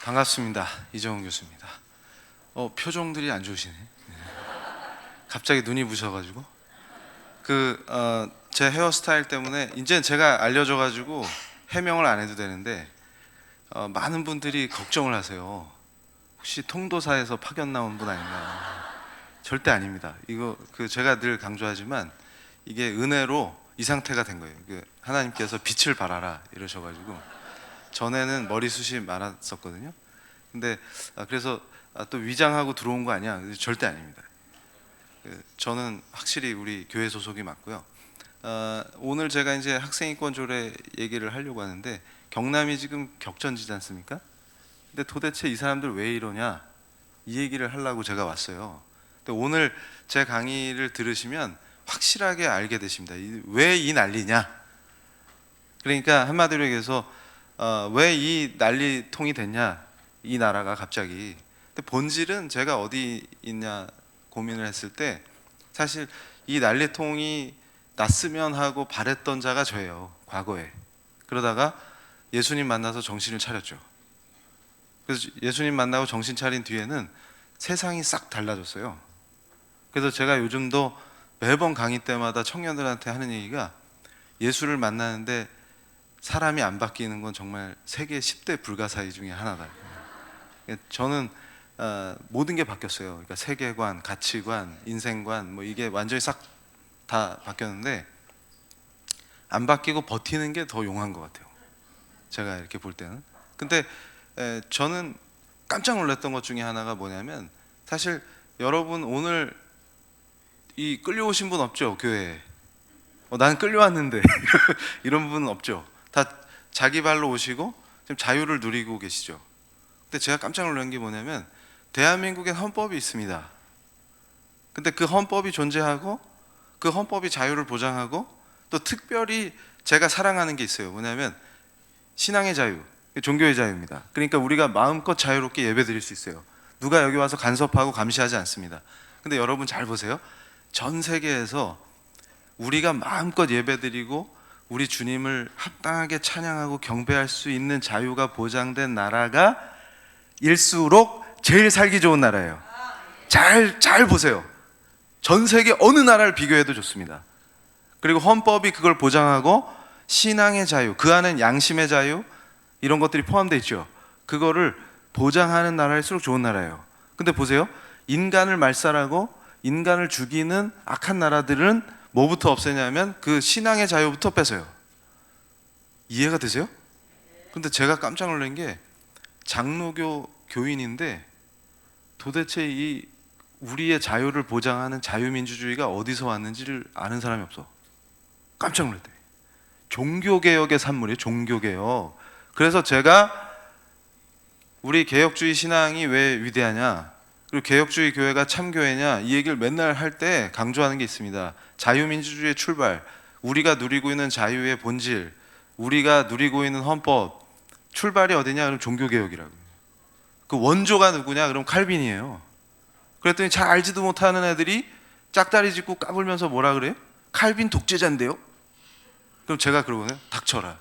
반갑습니다. 이정훈 교수입니다. 표정들이 안 좋으시네. 네. 갑자기 눈이 부셔가지고 제 헤어스타일 때문에 이제 제가 알려줘가지고 해명을 안 해도 되는데 많은 분들이 걱정을 하세요. 혹시 통도사에서 파견 나온 분 아닌가? 절대 아닙니다. 이거 제가 늘 강조하지만 이게 은혜로 이 상태가 된 거예요. 하나님께서 빛을 발하라 이러셔가지고 전에는 머리숱이 많았었거든요. 근데 그래서 또 위장하고 들어온 거 아니야? 절대 아닙니다. 저는 확실히 우리 교회 소속이 맞고요. 오늘 제가 이제 학생인권 조례 얘기를 하려고 하는데 경남이 지금 격전지지 않습니까? 근데 도대체 이 사람들 왜 이러냐? 이 얘기를 하려고 제가 왔어요. 근데 오늘 제 강의를 들으시면 확실하게 알게 되십니다. 왜 이 난리냐? 그러니까 한마디로 얘기해서 왜 이 난리통이 됐냐? 이 나라가 갑자기. 근데 본질은 제가 어디 있냐 고민을 했을 때 사실 이 난리통이 났으면 하고 바랬던 자가 저예요. 과거에. 그러다가 예수님 만나서 정신을 차렸죠. 그래서 예수님 만나고 정신 차린 뒤에는 세상이 싹 달라졌어요. 그래서 제가 요즘도 매번 강의 때마다 청년들한테 하는 얘기가 예수를 만나는데 사람이 안 바뀌는 건 정말 세계 10대 불가사의 중에 하나다. 저는 모든 게 바뀌었어요. 그러니까 세계관, 가치관, 인생관 뭐 이게 완전히 싹 다 바뀌었는데 안 바뀌고 버티는 게 더 용한 것 같아요. 제가 이렇게 볼 때는. 근데 저는 깜짝 놀랐던 것 중에 하나가 뭐냐면 사실 여러분 오늘 이 끌려오신 분 없죠? 교회에. 나는 끌려왔는데 이런 분은 없죠? 다 자기 발로 오시고 지금 자유를 누리고 계시죠. 근데 제가 깜짝 놀란 게 뭐냐면 대한민국엔 헌법이 있습니다. 근데 그 헌법이 존재하고 그 헌법이 자유를 보장하고 또 특별히 제가 사랑하는 게 있어요. 뭐냐면 신앙의 자유, 종교의 자유입니다. 그러니까 우리가 마음껏 자유롭게 예배 드릴 수 있어요. 누가 여기 와서 간섭하고 감시하지 않습니다. 근데 여러분 잘 보세요. 전 세계에서 우리가 마음껏 예배 드리고 우리 주님을 합당하게 찬양하고 경배할 수 있는 자유가 보장된 나라가 일수록 제일 살기 좋은 나라예요. 잘 보세요. 전 세계 어느 나라를 비교해도 좋습니다. 그리고 헌법이 그걸 보장하고 신앙의 자유, 그 안엔 양심의 자유 이런 것들이 포함되어 있죠. 그거를 보장하는 나라일수록 좋은 나라예요. 근데 보세요. 인간을 말살하고 인간을 죽이는 악한 나라들은 뭐부터 없애냐면 그 신앙의 자유부터 뺏어요. 이해가 되세요? 근데 제가 깜짝 놀란 게 장로교 교인인데 도대체 이 우리의 자유를 보장하는 자유민주주의가 어디서 왔는지를 아는 사람이 없어. 깜짝 놀랐대. 종교개혁의 산물이에요. 종교개혁. 그래서 제가 우리 개혁주의 신앙이 왜 위대하냐, 그리고 개혁주의 교회가 참교회냐 이 얘기를 맨날 할 때 강조하는 게 있습니다. 자유민주주의의 출발, 우리가 누리고 있는 자유의 본질, 우리가 누리고 있는 헌법 출발이 어디냐? 그럼 종교개혁이라고. 그 원조가 누구냐? 그럼 칼빈이에요. 그랬더니 잘 알지도 못하는 애들이 짝다리 짚고 까불면서 뭐라 그래요? 칼빈 독재자인데요? 그럼 제가 그러거든요. 닥쳐라.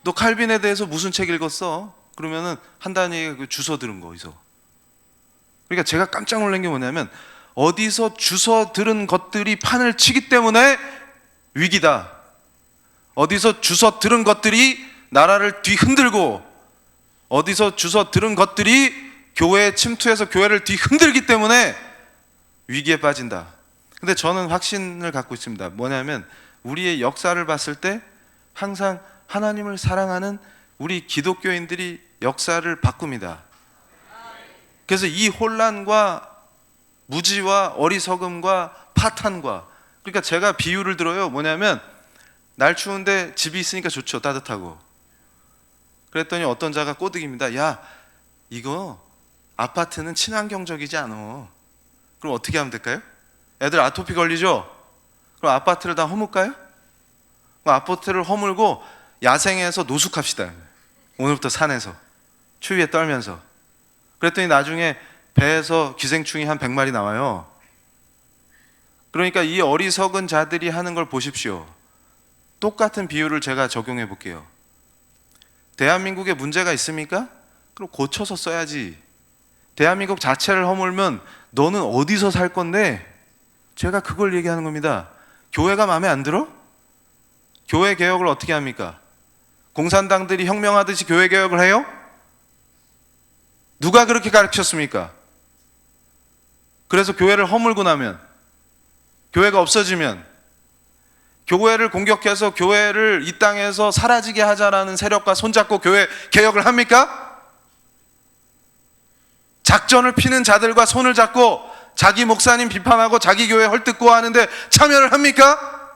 너 칼빈에 대해서 무슨 책 읽었어? 그러면은 한다는 얘기가 주워 들은 거 어디서? 그러니까 제가 깜짝 놀란 게 뭐냐면 어디서 주워 들은 것들이 판을 치기 때문에 위기다. 어디서 주워 들은 것들이 나라를 뒤흔들고 어디서 주워 들은 것들이 교회에 침투해서 교회를 뒤흔들기 때문에 위기에 빠진다. 근데 저는 확신을 갖고 있습니다. 뭐냐면 우리의 역사를 봤을 때 항상 하나님을 사랑하는 우리 기독교인들이 역사를 바꿉니다. 그래서 이 혼란과 무지와 어리석음과 파탄과, 그러니까 제가 비유를 들어요. 뭐냐면 날 추운데 집이 있으니까 좋죠. 따뜻하고. 그랬더니 어떤 자가 꼬드깁니다. 야, 이거 아파트는 친환경적이지 않아. 그럼 어떻게 하면 될까요? 애들 아토피 걸리죠? 그럼 아파트를 다 허물까요? 그럼 아파트를 허물고 야생에서 노숙합시다. 오늘부터 산에서 추위에 떨면서. 그랬더니 나중에 배에서 기생충이 한 100마리 나와요. 그러니까 이 어리석은 자들이 하는 걸 보십시오. 똑같은 비유를 제가 적용해 볼게요. 대한민국에 문제가 있습니까? 그럼 고쳐서 써야지. 대한민국 자체를 허물면 너는 어디서 살 건데? 제가 그걸 얘기하는 겁니다. 교회가 마음에 안 들어? 교회 개혁을 어떻게 합니까? 공산당들이 혁명하듯이 교회 개혁을 해요? 누가 그렇게 가르쳤습니까? 그래서 교회를 허물고 나면, 교회가 없어지면, 교회를 공격해서 교회를 이 땅에서 사라지게 하자라는 세력과 손잡고 교회 개혁을 합니까? 작전을 피는 자들과 손을 잡고 자기 목사님 비판하고 자기 교회 헐뜯고 하는데 참여를 합니까?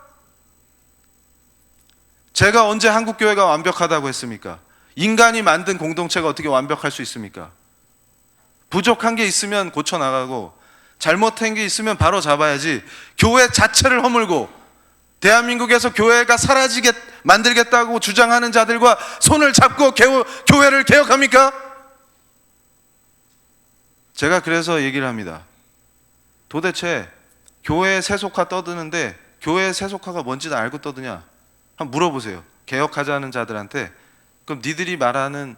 제가 언제 한국 교회가 완벽하다고 했습니까? 인간이 만든 공동체가 어떻게 완벽할 수 있습니까? 부족한 게 있으면 고쳐나가고 잘못한 게 있으면 바로 잡아야지. 교회 자체를 허물고 대한민국에서 교회가 사라지게 만들겠다고 주장하는 자들과 손을 잡고 교회를 개혁합니까? 제가 그래서 얘기를 합니다. 도대체 교회의 세속화 떠드는데 교회의 세속화가 뭔지는 알고 떠드냐? 한번 물어보세요. 개혁하자는 자들한테. 그럼 니들이 말하는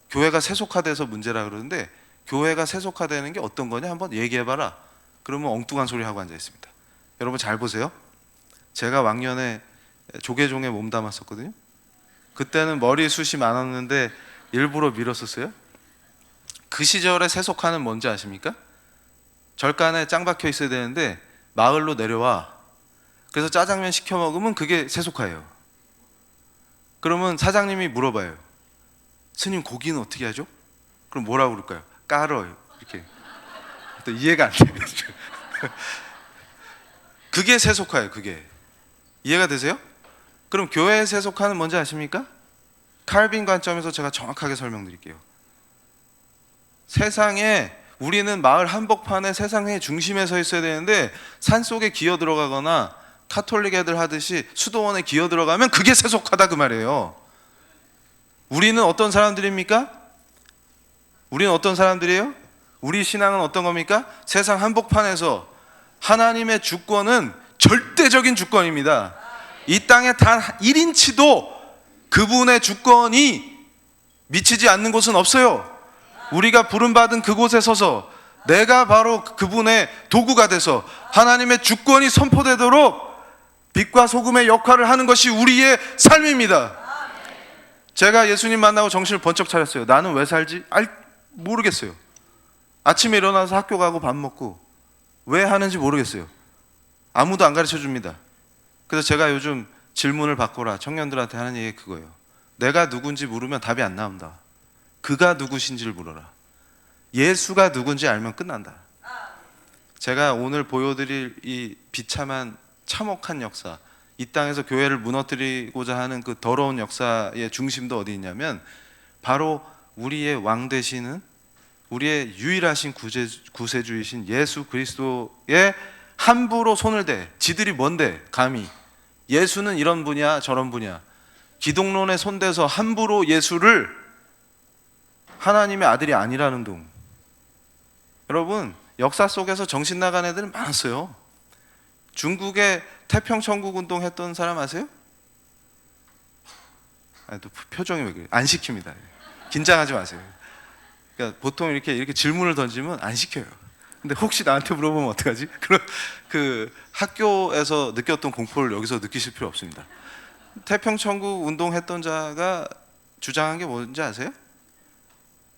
교회가 세속화돼서 문제라 그러는데 교회가 세속화되는 게 어떤 거냐? 한번 얘기해봐라. 그러면 엉뚱한 소리 하고 앉아 있습니다. 여러분 잘 보세요. 제가 왕년에 조계종에 몸담았었거든요. 그때는 머리숱이 많았는데 일부러 밀었었어요. 그 시절의 세속화는 뭔지 아십니까? 절간에 짱 박혀 있어야 되는데 마을로 내려와. 그래서 짜장면 시켜 먹으면 그게 세속화예요. 그러면 사장님이 물어봐요. 스님 고기는 어떻게 하죠? 그럼 뭐라고 그럴까요? 깔어요. 이렇게. 또 이해가 안 돼요. 그게 세속화예요. 그게. 이해가 되세요? 그럼 교회의 세속화는 뭔지 아십니까? 칼빈 관점에서 제가 정확하게 설명드릴게요. 세상에 우리는 마을 한복판에 세상의 중심에 서 있어야 되는데 산속에 기어 들어가거나 카톨릭 애들 하듯이 수도원에 기어 들어가면 그게 세속화다 그 말이에요. 우리는 어떤 사람들입니까? 우리는 어떤 사람들이에요? 우리 신앙은 어떤 겁니까? 세상 한복판에서 하나님의 주권은 절대적인 주권입니다. 이 땅에 단 1인치도 그분의 주권이 미치지 않는 곳은 없어요. 우리가 부름받은 그곳에 서서 내가 바로 그분의 도구가 돼서 하나님의 주권이 선포되도록 빛과 소금의 역할을 하는 것이 우리의 삶입니다. 제가 예수님 만나고 정신을 번쩍 차렸어요. 나는 왜 살지? 모르겠어요. 아침에 일어나서 학교 가고 밥 먹고 왜 하는지 모르겠어요. 아무도 안 가르쳐 줍니다. 그래서 제가 요즘 질문을 바꿔라 청년들한테 하는 얘기 그거예요. 내가 누군지 물으면 답이 안 나온다. 그가 누구신지를 물어라. 예수가 누군지 알면 끝난다. 제가 오늘 보여드릴 이 비참한 참혹한 역사, 이 땅에서 교회를 무너뜨리고자 하는 그 더러운 역사의 중심도 어디 있냐면 바로 우리의 왕 되시는 우리의 유일하신 구세주이신 예수 그리스도의 함부로 손을 대. 지들이 뭔데 감히. 예수는 이런 분이야 저런 분이야. 기독론에 손대서 함부로 예수를 하나님의 아들이 아니라는 둥. 여러분 역사 속에서 정신 나간 애들은 많았어요. 중국의 태평천국 운동 했던 사람 아세요? 또 표정이 왜 그래요? 안 시킵니다. 긴장하지 마세요. 그러니까 보통 이렇게 질문을 던지면 안 시켜요. 근데 혹시 나한테 물어보면 어떡하지? 그럼 그 학교에서 느꼈던 공포를 여기서 느끼실 필요 없습니다. 태평천국 운동했던 자가 주장한 게 뭔지 아세요?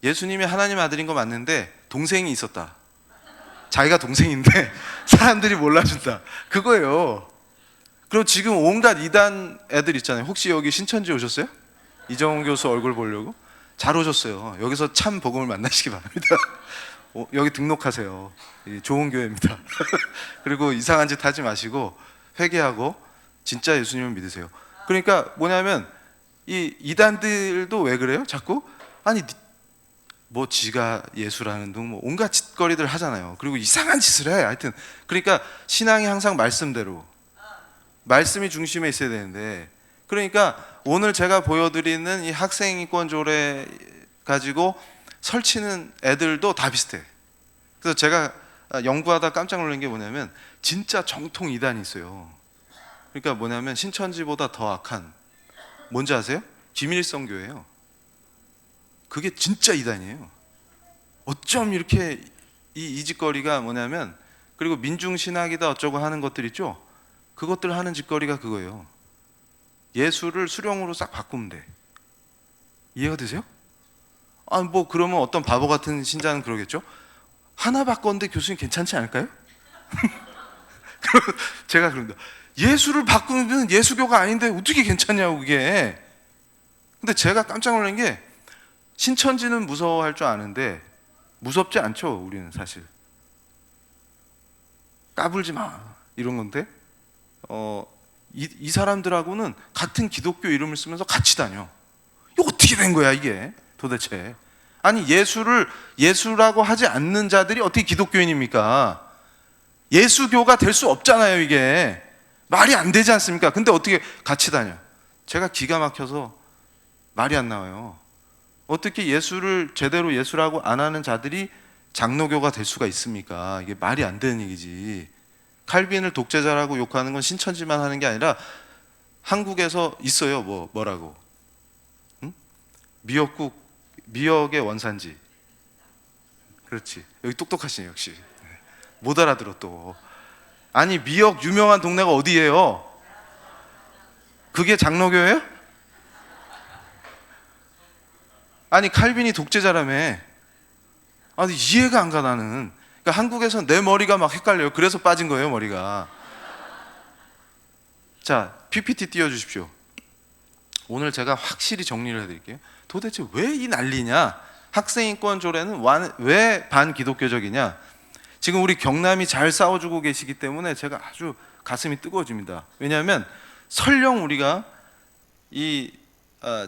예수님이 하나님 아들인 거 맞는데 동생이 있었다. 자기가 동생인데 사람들이 몰라준다. 그거예요. 그리고 지금 온갖 이단 애들 있잖아요. 혹시 여기 신천지 오셨어요? 이정훈 교수 얼굴 보려고? 잘 오셨어요. 여기서 참 복음을 만나시기 바랍니다. 여기 등록하세요. 좋은 교회입니다. 그리고 이상한 짓 하지 마시고 회개하고 진짜 예수님을 믿으세요. 그러니까 뭐냐면 이 이단들도 왜 그래요? 자꾸 아니 뭐 지가 예수라는 둥 뭐 온갖 짓거리들 하잖아요. 그리고 이상한 짓을 해. 하여튼 그러니까 신앙이 항상 말씀대로 말씀이 중심에 있어야 되는데 그러니까 오늘 제가 보여드리는 이 학생인권 조례 가지고 설치는 애들도 다 비슷해. 그래서 제가 연구하다 깜짝 놀란 게 뭐냐면 진짜 정통 이단이 있어요. 그러니까 뭐냐면 신천지보다 더 악한 뭔지 아세요? 김일성교예요. 그게 진짜 이단이에요. 어쩜 이렇게 이 짓거리가 뭐냐면, 그리고 민중신학이다 어쩌고 하는 것들 있죠. 그것들 하는 짓거리가 그거예요. 예수를 수령으로 싹 바꾸면 돼. 이해가 되세요? 뭐 그러면 어떤 바보 같은 신자는 그러겠죠. 하나 바꿨는데 교수님 괜찮지 않을까요? 제가 그럽니다. 예수를 바꾸면 예수교가 아닌데 어떻게 괜찮냐고 그게. 근데 제가 깜짝 놀란 게, 신천지는 무서워할 줄 아는데 무섭지 않죠. 우리는 사실 까불지 마 이런 건데, 이 사람들하고는 같은 기독교 이름을 쓰면서 같이 다녀. 이거 어떻게 된 거야 이게 도대체. 아니 예수를 예수라고 하지 않는 자들이 어떻게 기독교인입니까? 예수교가 될 수 없잖아요. 이게 말이 안 되지 않습니까? 근데 어떻게 같이 다녀. 제가 기가 막혀서 말이 안 나와요. 어떻게 예수를 제대로 예수라고 안 하는 자들이 장로교가 될 수가 있습니까? 이게 말이 안 되는 얘기지. 칼빈을 독재자라고 욕하는 건 신천지만 하는 게 아니라 한국에서 있어요. 뭐라고? 응? 미역의 원산지. 그렇지. 여기 똑똑하시네 역시. 못 알아들어 또. 아니 미역 유명한 동네가 어디예요? 그게 장로교예요? 아니 칼빈이 독재자라며. 아니 이해가 안 가 나는. 그러니까 한국에서 내 머리가 막 헷갈려요. 그래서 빠진 거예요 머리가. 자 PPT 띄워주십시오. 오늘 제가 확실히 정리를 해드릴게요. 도대체 왜 이 난리냐? 학생인권 조례는 왜 반기독교적이냐? 지금 우리 경남이 잘 싸워주고 계시기 때문에 제가 아주 가슴이 뜨거워집니다. 왜냐하면 설령 우리가 이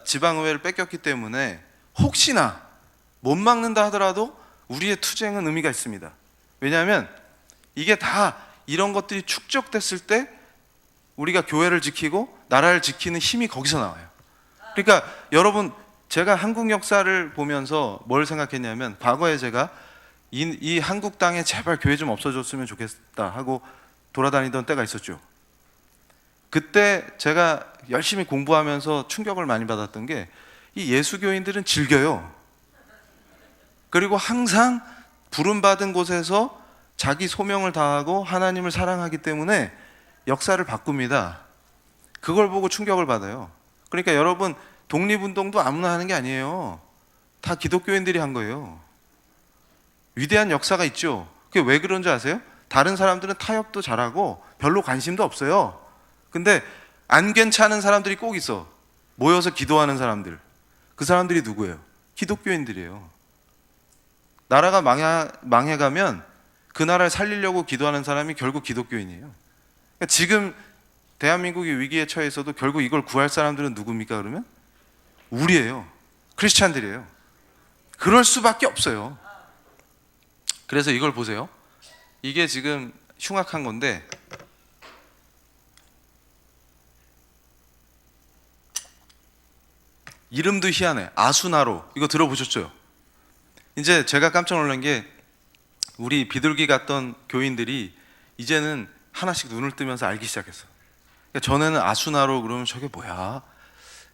지방의회를 뺏겼기 때문에 혹시나 못 막는다 하더라도 우리의 투쟁은 의미가 있습니다. 왜냐하면 이게 다 이런 것들이 축적됐을 때 우리가 교회를 지키고 나라를 지키는 힘이 거기서 나와요. 그러니까 여러분, 제가 한국 역사를 보면서 뭘 생각했냐면, 과거에 제가 이 한국 땅에 제발 교회 좀 없어졌으면 좋겠다 하고 돌아다니던 때가 있었죠. 그때 제가 열심히 공부하면서 충격을 많이 받았던 게, 이 예수교인들은 즐겨요. 그리고 항상 부름받은 곳에서 자기 소명을 다하고 하나님을 사랑하기 때문에 역사를 바꿉니다. 그걸 보고 충격을 받아요. 그러니까 여러분, 독립운동도 아무나 하는 게 아니에요. 다 기독교인들이 한 거예요. 위대한 역사가 있죠. 그게 왜 그런 줄 아세요? 다른 사람들은 타협도 잘하고 별로 관심도 없어요. 근데 안 괜찮은 사람들이 꼭 있어. 모여서 기도하는 사람들. 그 사람들이 누구예요? 기독교인들이에요. 나라가 망해가면 그 나라를 살리려고 기도하는 사람이 결국 기독교인이에요. 그러니까 지금 대한민국이 위기에 처해 있어도 결국 이걸 구할 사람들은 누굽니까? 그러면 우리예요. 크리스찬들이에요. 그럴 수밖에 없어요. 그래서 이걸 보세요. 이게 지금 흉악한 건데, 이름도 희한해. 아수나로. 이거 들어보셨죠? 이제 제가 깜짝 놀란 게, 우리 비둘기 같던 교인들이 이제는 하나씩 눈을 뜨면서 알기 시작했어. 그러니까 전에는 아수나로 그러면 저게 뭐야?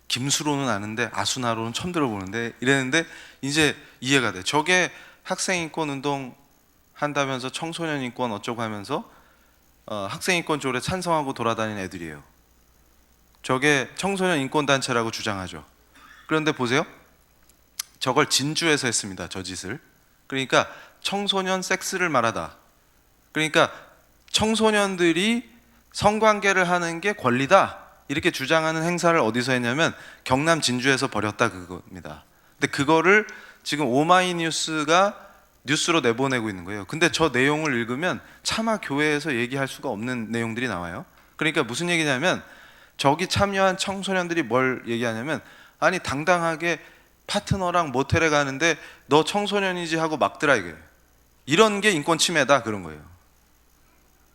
김수로는 아는데 아수나로는 처음 들어보는데 이랬는데, 이제 이해가 돼. 저게 학생인권 운동 한다면서 청소년 인권 어쩌고 하면서 학생인권 조례 찬성하고 돌아다니는 애들이에요. 저게 청소년 인권 단체라고 주장하죠. 그런데 보세요. 저걸 진주에서 했습니다. 저 짓을. 그러니까 청소년 섹스를 말하다. 그러니까 청소년들이 성관계를 하는 게 권리다, 이렇게 주장하는 행사를 어디서 했냐면 경남 진주에서 벌였다, 그겁니다. 근데 그거를 지금 오마이뉴스가 뉴스로 내보내고 있는 거예요. 근데 저 내용을 읽으면 차마 교회에서 얘기할 수가 없는 내용들이 나와요. 그러니까 무슨 얘기냐면, 저기 참여한 청소년들이 뭘 얘기하냐면, 아니 당당하게 파트너랑 모텔에 가는데 너 청소년이지 하고 막더라, 이게. 이런 게 인권 침해다, 그런 거예요.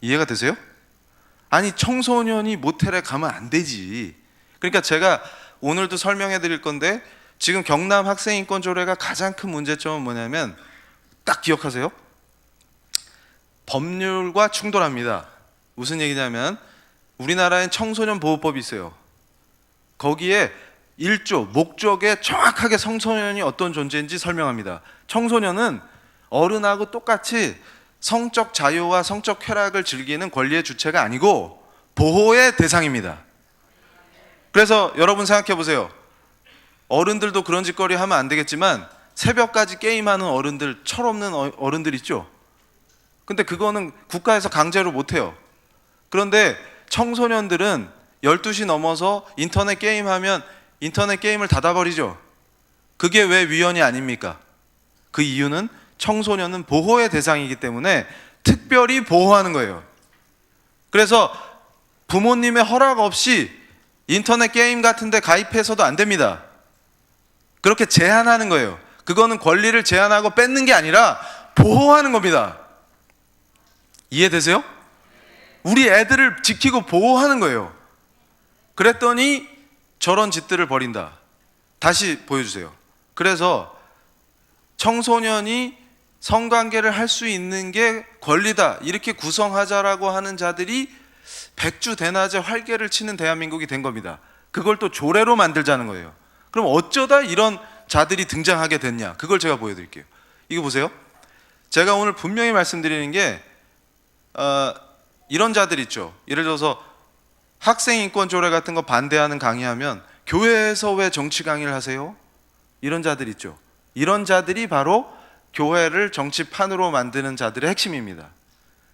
이해가 되세요? 아니 청소년이 모텔에 가면 안 되지. 그러니까 제가 오늘도 설명해 드릴 건데, 지금 경남 학생인권 조례가 가장 큰 문제점은 뭐냐면, 딱 기억하세요. 법률과 충돌합니다. 무슨 얘기냐면, 우리나라엔 청소년 보호법이 있어요. 거기에 1조 목적에 정확하게 청소년이 어떤 존재인지 설명합니다. 청소년은 어른하고 똑같이 성적 자유와 성적 쾌락을 즐기는 권리의 주체가 아니고 보호의 대상입니다. 그래서 여러분 생각해 보세요. 어른들도 그런 짓거리 하면 안 되겠지만 새벽까지 게임하는 어른들, 철없는 어른들 있죠. 근데 그거는 국가에서 강제로 못해요. 그런데 청소년들은 12시 넘어서 인터넷 게임하면 인터넷 게임을 닫아버리죠. 그게 왜 위헌이 아닙니까? 그 이유는 청소년은 보호의 대상이기 때문에 특별히 보호하는 거예요. 그래서 부모님의 허락 없이 인터넷 게임 같은 데 가입해서도 안 됩니다. 그렇게 제한하는 거예요. 그거는 권리를 제한하고 뺏는 게 아니라 보호하는 겁니다. 이해되세요? 우리 애들을 지키고 보호하는 거예요. 그랬더니 저런 짓들을 벌인다. 다시 보여주세요. 그래서 청소년이 성관계를 할 수 있는 게 권리다, 이렇게 구성하자라고 하는 자들이 백주대낮에 활개를 치는 대한민국이 된 겁니다. 그걸 또 조례로 만들자는 거예요. 그럼 어쩌다 이런 자들이 등장하게 됐냐? 그걸 제가 보여드릴게요. 이거 보세요. 제가 오늘 분명히 말씀드리는 게 이런 자들 있죠. 예를 들어서 학생 인권 조례 같은 거 반대하는 강의하면 교회에서 왜 정치 강의를 하세요? 이런 자들 있죠. 이런 자들이 바로 교회를 정치판으로 만드는 자들의 핵심입니다.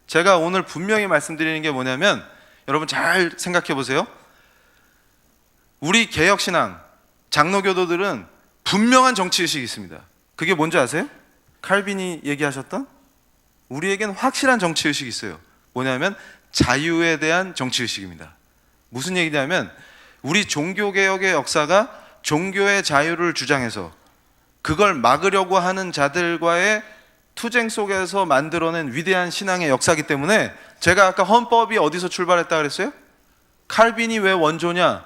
제가 오늘 분명히 말씀드리는 게 뭐냐면, 여러분 잘 생각해 보세요. 우리 개혁신앙 장로교도들은 분명한 정치의식이 있습니다. 그게 뭔지 아세요? 칼빈이 얘기하셨던 우리에겐 확실한 정치의식이 있어요. 뭐냐면 자유에 대한 정치의식입니다. 무슨 얘기냐면, 우리 종교개혁의 역사가 종교의 자유를 주장해서 그걸 막으려고 하는 자들과의 투쟁 속에서 만들어낸 위대한 신앙의 역사이기 때문에, 제가 아까 헌법이 어디서 출발했다 그랬어요? 칼빈이 왜 원조냐?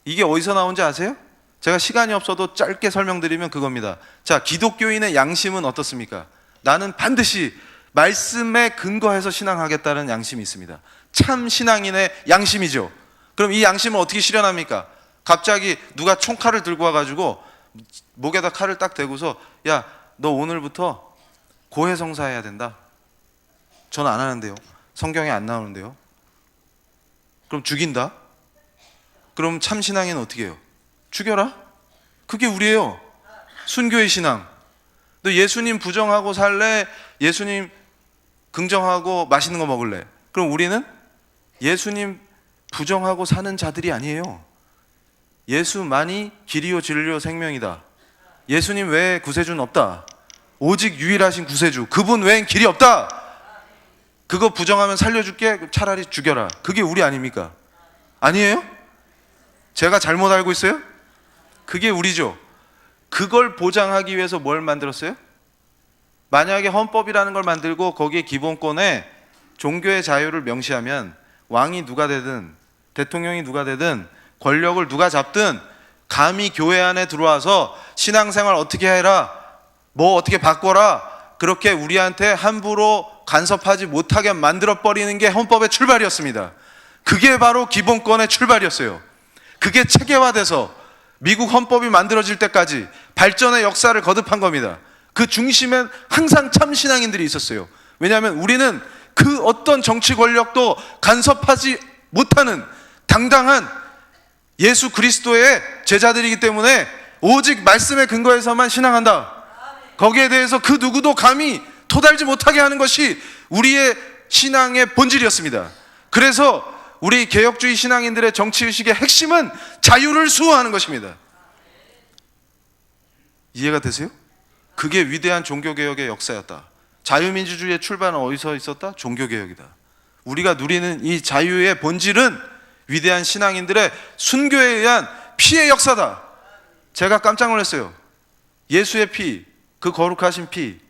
이게 어디서 나온지 아세요? 제가 시간이 없어도 짧게 설명드리면 그겁니다. 자, 기독교인의 양심은 어떻습니까? 나는 반드시 말씀에 근거해서 신앙하겠다는 양심이 있습니다. 참 신앙인의 양심이죠. 그럼 이 양심을 어떻게 실현합니까? 갑자기 누가 총칼을 들고 와가지고 목에다 칼을 딱 대고서, 야, 너 오늘부터 고해성사 해야 된다. 저는 안 하는데요. 성경에 안 나오는데요. 그럼 죽인다? 그럼 참 신앙인은 어떻게 해요? 죽여라? 그게 우리예요. 순교의 신앙. 너 예수님 부정하고 살래? 예수님 긍정하고 맛있는 거 먹을래? 그럼 우리는 예수님 부정하고 사는 자들이 아니에요. 예수만이 길이요 진리요 생명이다. 예수님 외에 구세주는 없다. 오직 유일하신 구세주, 그분 외엔 길이 없다. 그거 부정하면 살려줄게? 차라리 죽여라. 그게 우리 아닙니까? 아니에요? 제가 잘못 알고 있어요? 그게 우리죠. 그걸 보장하기 위해서 뭘 만들었어요? 만약에 헌법이라는 걸 만들고 거기에 기본권에 종교의 자유를 명시하면 왕이 누가 되든 대통령이 누가 되든 권력을 누가 잡든 감히 교회 안에 들어와서 신앙생활 어떻게 해라, 뭐 어떻게 바꿔라, 그렇게 우리한테 함부로 간섭하지 못하게 만들어버리는 게 헌법의 출발이었습니다. 그게 바로 기본권의 출발이었어요. 그게 체계화돼서 미국 헌법이 만들어질 때까지 발전의 역사를 거듭한 겁니다. 그 중심엔 항상 참 신앙인들이 있었어요. 왜냐하면 우리는 그 어떤 정치 권력도 간섭하지 못하는 당당한 예수 그리스도의 제자들이기 때문에 오직 말씀의 근거에서만 신앙한다. 거기에 대해서 그 누구도 감히 토달지 못하게 하는 것이 우리의 신앙의 본질이었습니다. 그래서 우리 개혁주의 신앙인들의 정치의식의 핵심은 자유를 수호하는 것입니다. 이해가 되세요? 그게 위대한 종교개혁의 역사였다. 자유민주주의의 출발은 어디서 있었다? 종교개혁이다. 우리가 누리는 이 자유의 본질은 위대한 신앙인들의 순교에 의한 피의 역사다. 제가 깜짝 놀랐어요. 예수의 피, 그 거룩하신 피,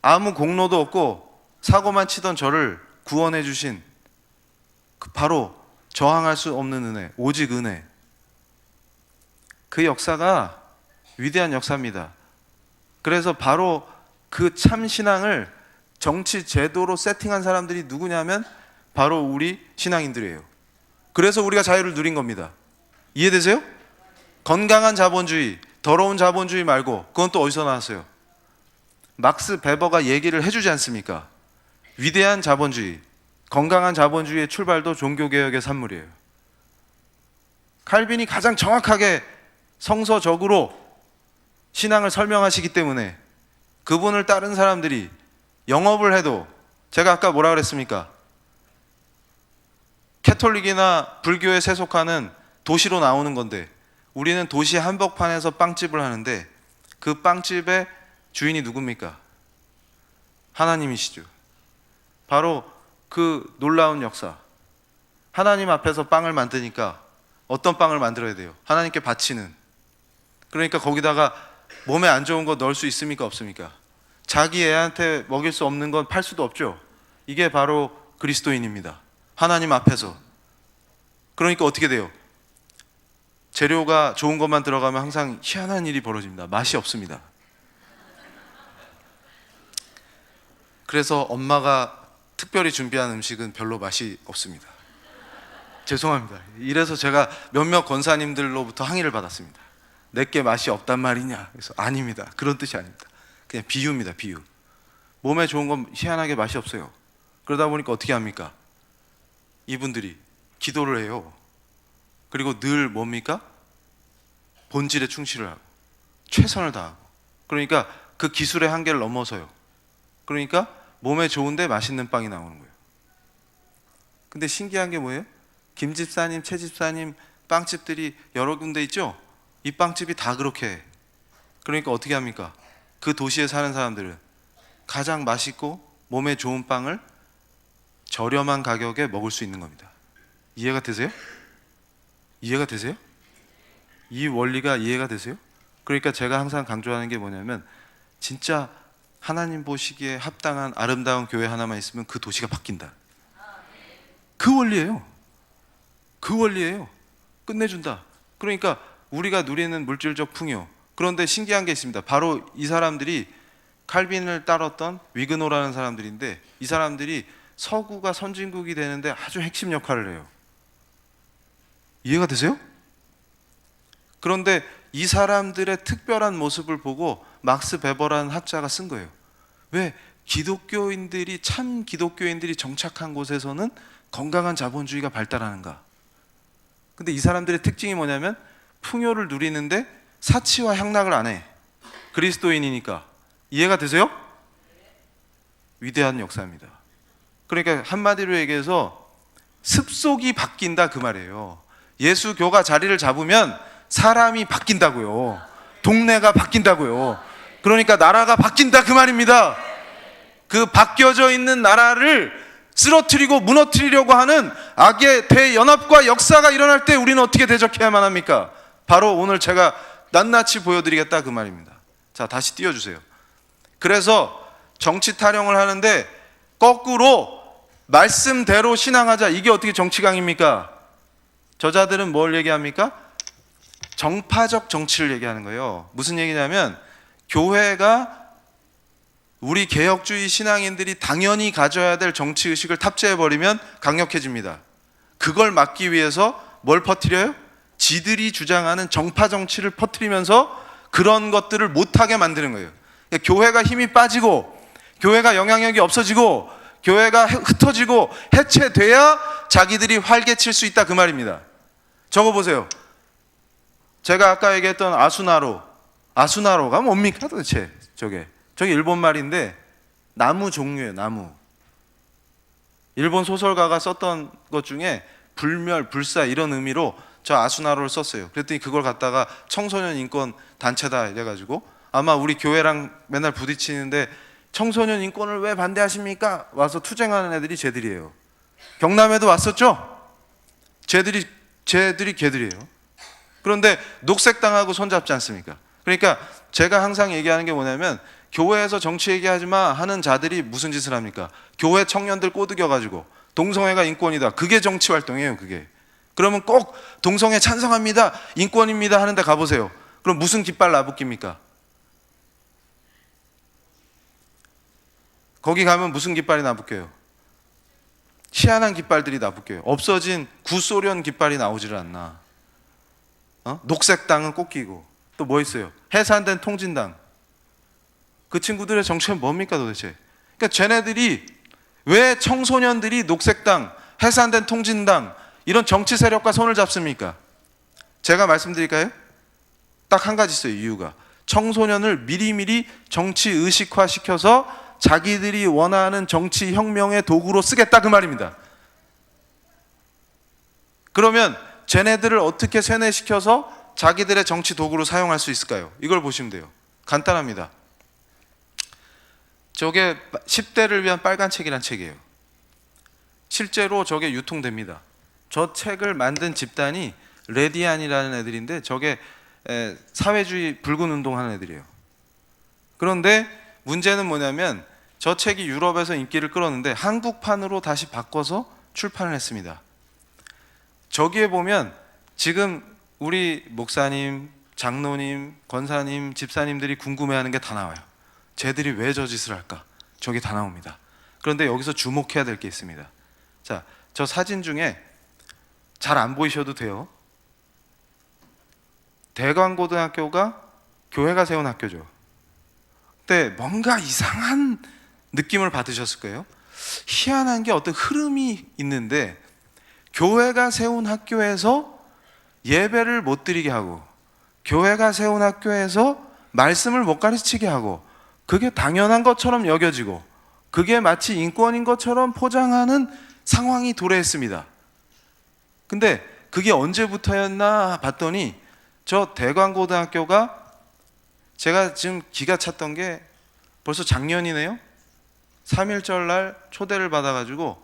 아무 공로도 없고 사고만 치던 저를 구원해 주신 바로 저항할 수 없는 은혜, 오직 은혜. 그 역사가 위대한 역사입니다. 그래서 바로 그 참 신앙을 정치 제도로 세팅한 사람들이 누구냐면 바로 우리 신앙인들이에요. 그래서 우리가 자유를 누린 겁니다. 이해되세요? 건강한 자본주의, 더러운 자본주의 말고 그건 또 어디서 나왔어요? 막스 베버가 얘기를 해주지 않습니까? 위대한 자본주의, 건강한 자본주의의 출발도 종교개혁의 산물이에요. 칼빈이 가장 정확하게 성서적으로 신앙을 설명하시기 때문에 그분을 따른 사람들이 영업을 해도, 제가 아까 뭐라 그랬습니까? 캐톨릭이나 불교에 세속하는 도시로 나오는 건데 우리는 도시 한복판에서 빵집을 하는데 그 빵집의 주인이 누굽니까? 하나님이시죠. 바로 그 놀라운 역사, 하나님 앞에서 빵을 만드니까 어떤 빵을 만들어야 돼요? 하나님께 바치는. 그러니까 거기다가 몸에 안 좋은 거 넣을 수 있습니까? 없습니까? 자기 애한테 먹일 수 없는 건 팔 수도 없죠. 이게 바로 그리스도인입니다. 하나님 앞에서. 그러니까 어떻게 돼요? 재료가 좋은 것만 들어가면 항상 희한한 일이 벌어집니다. 맛이 없습니다. 그래서 엄마가 특별히 준비한 음식은 별로 맛이 없습니다. 죄송합니다. 이래서 제가 몇몇 권사님들로부터 항의를 받았습니다. 내게 맛이 없단 말이냐? 그래서 아닙니다. 그런 뜻이 아닙니다. 그냥 비유입니다. 비유. 몸에 좋은 건 희한하게 맛이 없어요. 그러다 보니까 어떻게 합니까? 이분들이 기도를 해요. 그리고 늘 뭡니까? 본질에 충실을 하고 최선을 다하고, 그러니까 그 기술의 한계를 넘어서요. 그러니까 몸에 좋은데 맛있는 빵이 나오는 거예요. 근데 신기한 게 뭐예요? 김 집사님, 최 집사님 빵집들이 여러 군데 있죠? 이 빵집이 다 그렇게 해. 그러니까 어떻게 합니까? 그 도시에 사는 사람들은 가장 맛있고 몸에 좋은 빵을 저렴한 가격에 먹을 수 있는 겁니다. 이해가 되세요? 이해가 되세요? 이 원리가 이해가 되세요? 그러니까 제가 항상 강조하는 게 뭐냐면, 진짜 하나님 보시기에 합당한 아름다운 교회 하나만 있으면 그 도시가 바뀐다. 그 원리예요. 그 원리예요. 끝내준다. 그러니까 우리가 누리는 물질적 풍요. 그런데 신기한 게 있습니다. 바로 이 사람들이 칼빈을 따랐던 위그노라는 사람들인데, 이 사람들이 서구가 선진국이 되는데 아주 핵심 역할을 해요. 이해가 되세요? 그런데 이 사람들의 특별한 모습을 보고 막스 베버라는 학자가 쓴 거예요. 왜? 기독교인들이, 참 기독교인들이 정착한 곳에서는 건강한 자본주의가 발달하는가? 근데 이 사람들의 특징이 뭐냐면 풍요를 누리는데 사치와 향락을 안 해. 그리스도인이니까. 이해가 되세요? 위대한 역사입니다. 그러니까 한마디로 얘기해서 습속이 바뀐다 그 말이에요. 예수교가 자리를 잡으면 사람이 바뀐다고요. 동네가 바뀐다고요. 그러니까 나라가 바뀐다 그 말입니다. 그 바뀌어져 있는 나라를 쓰러뜨리고 무너뜨리려고 하는 악의 대연합과 역사가 일어날 때 우리는 어떻게 대적해야만 합니까? 바로 오늘 제가 낱낱이 보여드리겠다 그 말입니다. 자, 다시 띄워주세요. 그래서 정치 타령을 하는데 거꾸로 말씀대로 신앙하자. 이게 어떻게 정치 강입니까? 저자들은 뭘 얘기합니까? 정파적 정치를 얘기하는 거예요. 무슨 얘기냐면, 교회가 우리 개혁주의 신앙인들이 당연히 가져야 될 정치의식을 탑재해버리면 강력해집니다. 그걸 막기 위해서 뭘 퍼뜨려요? 지들이 주장하는 정파 정치를 퍼뜨리면서 그런 것들을 못하게 만드는 거예요. 그러니까 교회가 힘이 빠지고, 교회가 영향력이 없어지고, 교회가 흩어지고 해체돼야 자기들이 활개칠 수 있다 그 말입니다. 저거 보세요. 제가 아까 얘기했던 아수나로가 뭡니까 도대체? 저게 일본 말인데 나무 종류예요. 나무. 일본 소설가가 썼던 것 중에 불멸, 불사 이런 의미로 저 아수나로를 썼어요. 그랬더니 그걸 갖다가 청소년 인권 단체다 이래가지고, 아마 우리 교회랑 맨날 부딪히는데 청소년 인권을 왜 반대하십니까? 와서 투쟁하는 애들이 쟤들이에요. 경남에도 왔었죠? 쟤들이 걔들이에요. 그런데 녹색당하고 손잡지 않습니까? 그러니까 제가 항상 얘기하는 게 뭐냐면, 교회에서 정치 얘기하지 마 하는 자들이 무슨 짓을 합니까? 교회 청년들 꼬드겨가지고 동성애가 인권이다. 그게 정치 활동이에요. 그게. 그러면 꼭 동성애 찬성합니다, 인권입니다 하는데 가보세요. 그럼 무슨 깃발 나붙깁니까? 거기 가면 무슨 깃발이 나붙겨요? 희한한 깃발들이 나붙겨요. 없어진 구소련 깃발이 나오지를 않나. 녹색당은 꼭 끼고, 또 뭐 있어요? 해산된 통진당. 그 친구들의 정체는 뭡니까 도대체? 그러니까 쟤네들이 왜 청소년들이 녹색당, 해산된 통진당 이런 정치 세력과 손을 잡습니까? 제가 말씀드릴까요? 딱 한 가지 있어요. 이유가 청소년을 미리미리 정치 의식화 시켜서 자기들이 원하는 정치 혁명의 도구로 쓰겠다 그 말입니다. 그러면 쟤네들을 어떻게 세뇌시켜서 자기들의 정치 도구로 사용할 수 있을까요? 이걸 보시면 돼요. 간단합니다. 저게 10대를 위한 빨간 책이란 책이에요. 실제로 저게 유통됩니다. 저 책을 만든 집단이 레디안이라는 애들인데 저게 사회주의 붉은 운동하는 애들이에요. 그런데 문제는 뭐냐면 저 책이 유럽에서 인기를 끌었는데 한국판으로 다시 바꿔서 출판을 했습니다. 저기에 보면 지금 우리 목사님, 장로님, 권사님, 집사님들이 궁금해하는 게 다 나와요. 쟤들이 왜 저 짓을 할까? 저게 다 나옵니다. 그런데 여기서 주목해야 될 게 있습니다. 자, 저 사진 중에 잘 안 보이셔도 돼요. 대광고등학교가 교회가 세운 학교죠. 근데 뭔가 이상한 느낌을 받으셨을 거예요. 희한한 게 어떤 흐름이 있는데 교회가 세운 학교에서 예배를 못 드리게 하고 교회가 세운 학교에서 말씀을 못 가르치게 하고 그게 당연한 것처럼 여겨지고 그게 마치 인권인 것처럼 포장하는 상황이 도래했습니다. 근데 그게 언제부터였나 봤더니 저 대광고등학교가 제가 지금 기가 찼던 게 벌써 작년이네요. 3.1절 날 초대를 받아가지고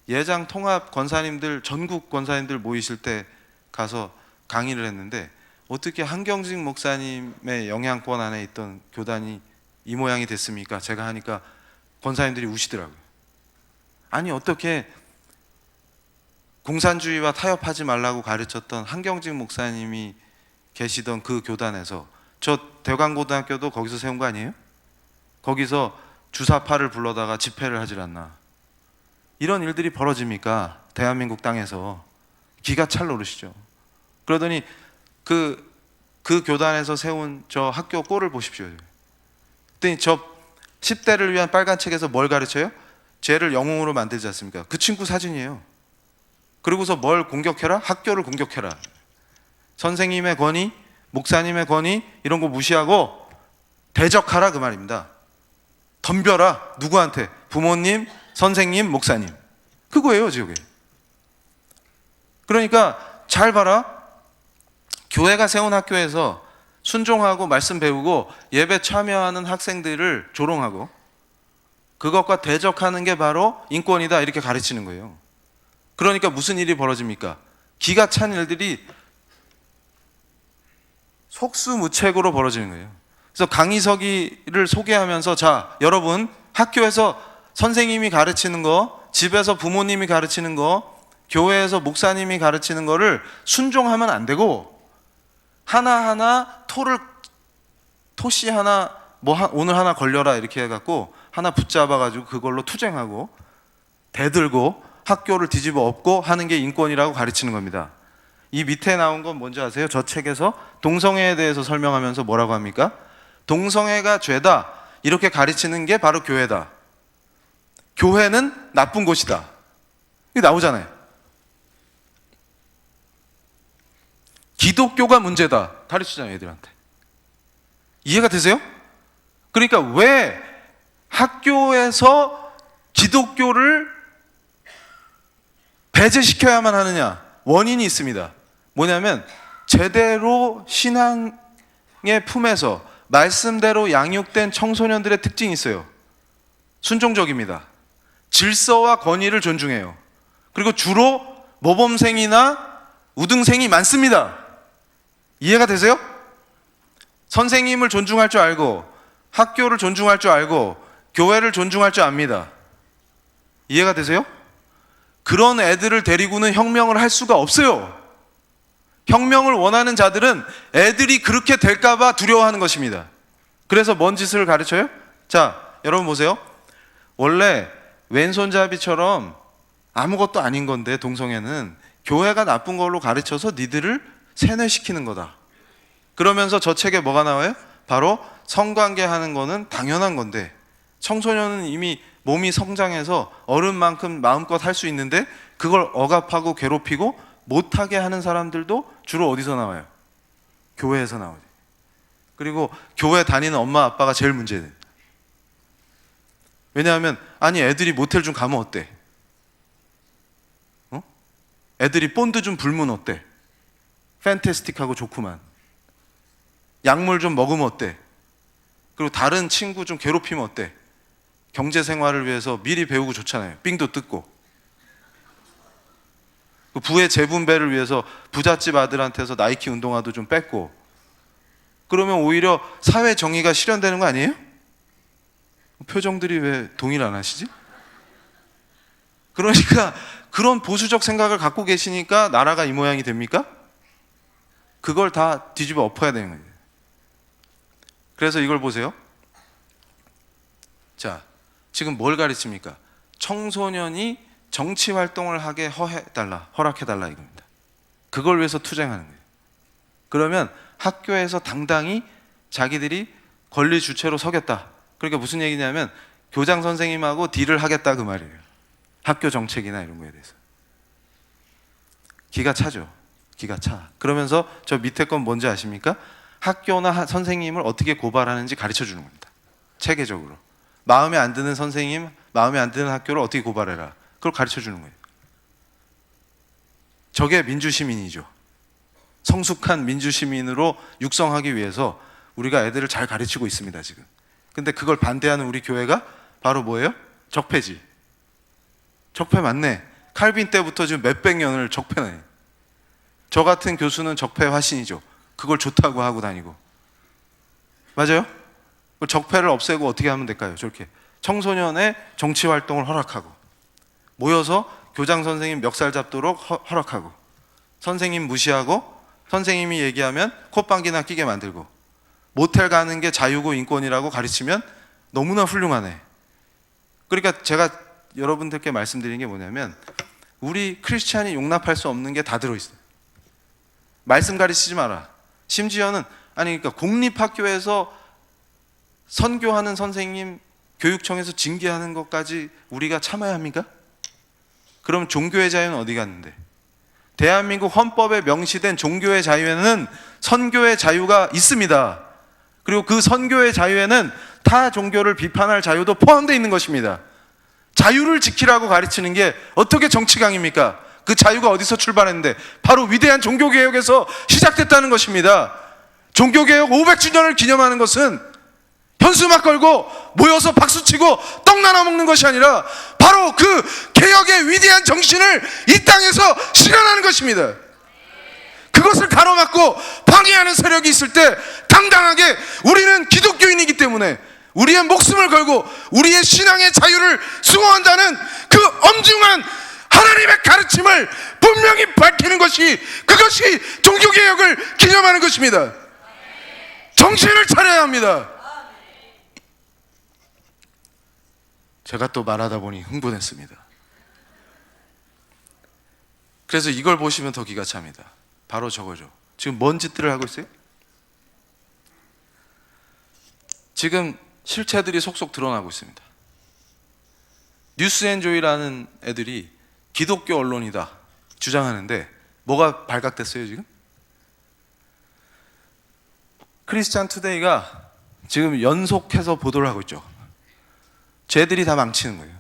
예장 통합 권사님들 전국 권사님들 모이실 때 가서 강의를 했는데 어떻게 한경직 목사님의 영향권 안에 있던 교단이 이 모양이 됐습니까? 제가 하니까 권사님들이 우시더라고요. 아니 어떻게 공산주의와 타협하지 말라고 가르쳤던 한경직 목사님이 계시던 그 교단에서 저 대광고등학교도 거기서 세운 거 아니에요? 거기서 주사파를 불러다가 집회를 하질 않나. 이런 일들이 벌어집니까? 대한민국 땅에서. 기가 찰 노릇이죠. 그러더니 그 교단에서 세운 저 학교 꼴을 보십시오. 그랬더니 저 10대를 위한 빨간 책에서 뭘 가르쳐요? 죄를 영웅으로 만들지 않습니까? 그 친구 사진이에요. 그리고서 뭘 공격해라? 학교를 공격해라. 선생님의 권위, 목사님의 권위 이런 거 무시하고 대적하라 그 말입니다. 덤벼라. 누구한테? 부모님, 선생님, 목사님. 그거예요 지금. 그러니까 잘 봐라. 교회가 세운 학교에서 순종하고 말씀 배우고 예배 참여하는 학생들을 조롱하고 그것과 대적하는 게 바로 인권이다 이렇게 가르치는 거예요. 그러니까 무슨 일이 벌어집니까? 기가 찬 일들이 속수무책으로 벌어지는 거예요. 그래서 강희석이를 소개하면서 자 여러분 학교에서 선생님이 가르치는 거, 집에서 부모님이 가르치는 거, 교회에서 목사님이 가르치는 거를 순종하면 안 되고 하나하나 토시 하나 오늘 하나 걸려라 이렇게 해갖고 하나 붙잡아가지고 그걸로 투쟁하고 대들고 학교를 뒤집어 엎고 하는 게 인권이라고 가르치는 겁니다. 이 밑에 나온 건 뭔지 아세요? 저 책에서 동성애에 대해서 설명하면서 뭐라고 합니까? 동성애가 죄다 이렇게 가르치는 게 바로 교회다. 교회는 나쁜 곳이다. 이게 나오잖아요. 기독교가 문제다 가르치잖아요 애들한테. 이해가 되세요? 그러니까 왜 학교에서 기독교를 배제시켜야만 하느냐? 원인이 있습니다. 뭐냐면 제대로 신앙의 품에서 말씀대로 양육된 청소년들의 특징이 있어요. 순종적입니다. 질서와 권위를 존중해요. 그리고 주로 모범생이나 우등생이 많습니다. 이해가 되세요? 선생님을 존중할 줄 알고 학교를 존중할 줄 알고 교회를 존중할 줄 압니다. 이해가 되세요? 그런 애들을 데리고는 혁명을 할 수가 없어요. 혁명을 원하는 자들은 애들이 그렇게 될까봐 두려워하는 것입니다. 그래서 뭔 짓을 가르쳐요? 자, 여러분 보세요. 원래 왼손잡이처럼 아무것도 아닌 건데 동성애는 교회가 나쁜 걸로 가르쳐서 니들을 세뇌시키는 거다. 그러면서 저 책에 뭐가 나와요? 바로 성관계 하는 거는 당연한 건데 청소년은 이미 몸이 성장해서 어른만큼 마음껏 할 수 있는데 그걸 억압하고 괴롭히고 못하게 하는 사람들도 주로 어디서 나와요? 교회에서 나오지. 그리고 교회 다니는 엄마 아빠가 제일 문제돼. 왜냐하면 아니 애들이 모텔 좀 가면 어때? 애들이 본드 좀 불면 어때? 팬테스틱하고 좋구만. 약물 좀 먹으면 어때? 그리고 다른 친구 좀 괴롭히면 어때? 경제 생활을 위해서 미리 배우고 좋잖아요. 삥도 뜯고. 부의 재분배를 위해서 부잣집 아들한테서 나이키 운동화도 좀 뺏고. 그러면 오히려 사회 정의가 실현되는 거 아니에요? 표정들이 왜 동의를 안 하시지? 그러니까 그런 보수적 생각을 갖고 계시니까 나라가 이 모양이 됩니까? 그걸 다 뒤집어 엎어야 되는 거예요. 그래서 이걸 보세요. 자, 지금 뭘 가르칩니까? 청소년이 정치 활동을 하게 허락해달라 이겁니다. 그걸 위해서 투쟁하는 거예요. 그러면 학교에서 당당히 자기들이 권리 주체로 서겠다. 그러니까 무슨 얘기냐면 교장 선생님하고 딜을 하겠다 그 말이에요. 학교 정책이나 이런 거에 대해서. 기가 차죠. 기가 차. 그러면서 저 밑에 건 뭔지 아십니까? 학교나 선생님을 어떻게 고발하는지 가르쳐 주는 겁니다. 체계적으로. 마음에 안 드는 선생님, 마음에 안 드는 학교를 어떻게 고발해라. 그걸 가르쳐 주는 거예요. 저게 민주시민이죠. 성숙한 민주시민으로 육성하기 위해서 우리가 애들을 잘 가르치고 있습니다, 지금. 근데 그걸 반대하는 우리 교회가 바로 뭐예요? 적폐지. 적폐 맞네. 칼빈 때부터 지금 몇백 년을 적폐네. 저 같은 교수는 적폐 화신이죠. 그걸 좋다고 하고 다니고. 맞아요? 적폐를 없애고 어떻게 하면 될까요? 저렇게 청소년의 정치 활동을 허락하고 모여서 교장 선생님 멱살 잡도록 허락하고 선생님 무시하고 선생님이 얘기하면 콧방귀나 끼게 만들고 모텔 가는 게 자유고 인권이라고 가르치면 너무나 훌륭하네. 그러니까 제가 여러분들께 말씀드린 게 뭐냐면 우리 크리스찬이 용납할 수 없는 게 다 들어있어요. 말씀 가르치지 마라. 심지어는 아니 그러니까 공립학교에서 선교하는 선생님 교육청에서 징계하는 것까지 우리가 참아야 합니까? 그럼 종교의 자유는 어디 갔는데? 대한민국 헌법에 명시된 종교의 자유에는 선교의 자유가 있습니다. 그리고 그 선교의 자유에는 타 종교를 비판할 자유도 포함되어 있는 것입니다. 자유를 지키라고 가르치는 게 어떻게 정치강입니까? 그 자유가 어디서 출발했는데 바로 위대한 종교개혁에서 시작됐다는 것입니다. 종교개혁 500주년을 기념하는 것은 현수막 걸고 모여서 박수치고 떡 나눠 먹는 것이 아니라 바로 그 개혁의 위대한 정신을 이 땅에서 실현하는 것입니다. 그것을 가로막고 방해하는 세력이 있을 때 당당하게 우리는 기독교인이기 때문에 우리의 목숨을 걸고 우리의 신앙의 자유를 수호한다는 그 엄중한 하나님의 가르침을 분명히 밝히는 것이 그것이 종교개혁을 기념하는 것입니다. 정신을 차려야 합니다. 제가 또 말하다 보니 흥분했습니다. 그래서 이걸 보시면 더 기가 찹니다. 바로 저거죠. 지금 뭔 짓들을 하고 있어요? 지금 실체들이 속속 드러나고 있습니다. 뉴스앤조이라는 애들이 기독교 언론이다 주장하는데 뭐가 발각됐어요 지금? 크리스찬 투데이가 지금 연속해서 보도를 하고 있죠. 쟤들이 다 망치는 거예요.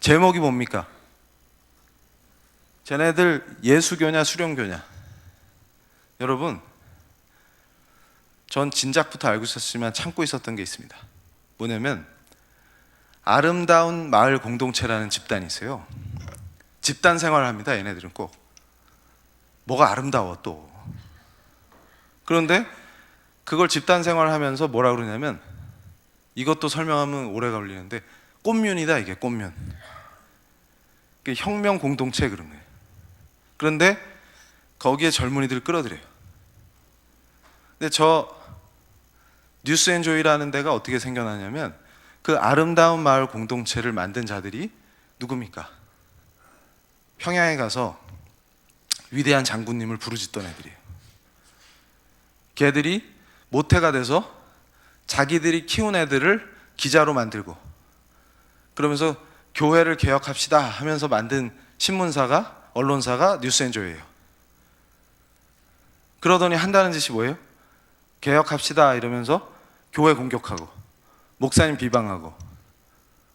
제목이 뭡니까? 쟤네들 예수교냐 수령교냐. 여러분 전 진작부터 알고 있었지만 참고 있었던 게 있습니다. 뭐냐면 아름다운 마을 공동체라는 집단이 있어요. 집단 생활을 합니다. 얘네들은 꼭 뭐가 아름다워 또. 그런데 그걸 집단 생활을 하면서 뭐라 그러냐면 이것도 설명하면 오래 걸리는데 꽃면이다 이게 꽃면. 혁명 공동체 그런 거예요. 그런데 거기에 젊은이들을 끌어들여요. 근데 저 뉴스앤조이라는 데가 어떻게 생겨나냐면 그 아름다운 마을 공동체를 만든 자들이 누굽니까? 평양에 가서 위대한 장군님을 부르짖던 애들이에요. 걔들이 모태가 돼서 자기들이 키운 애들을 기자로 만들고, 그러면서 교회를 개혁합시다 하면서 만든 신문사가, 언론사가 뉴스엔조이예요. 그러더니 한다는 짓이 뭐예요? 개혁합시다 이러면서 교회 공격하고 목사님 비방하고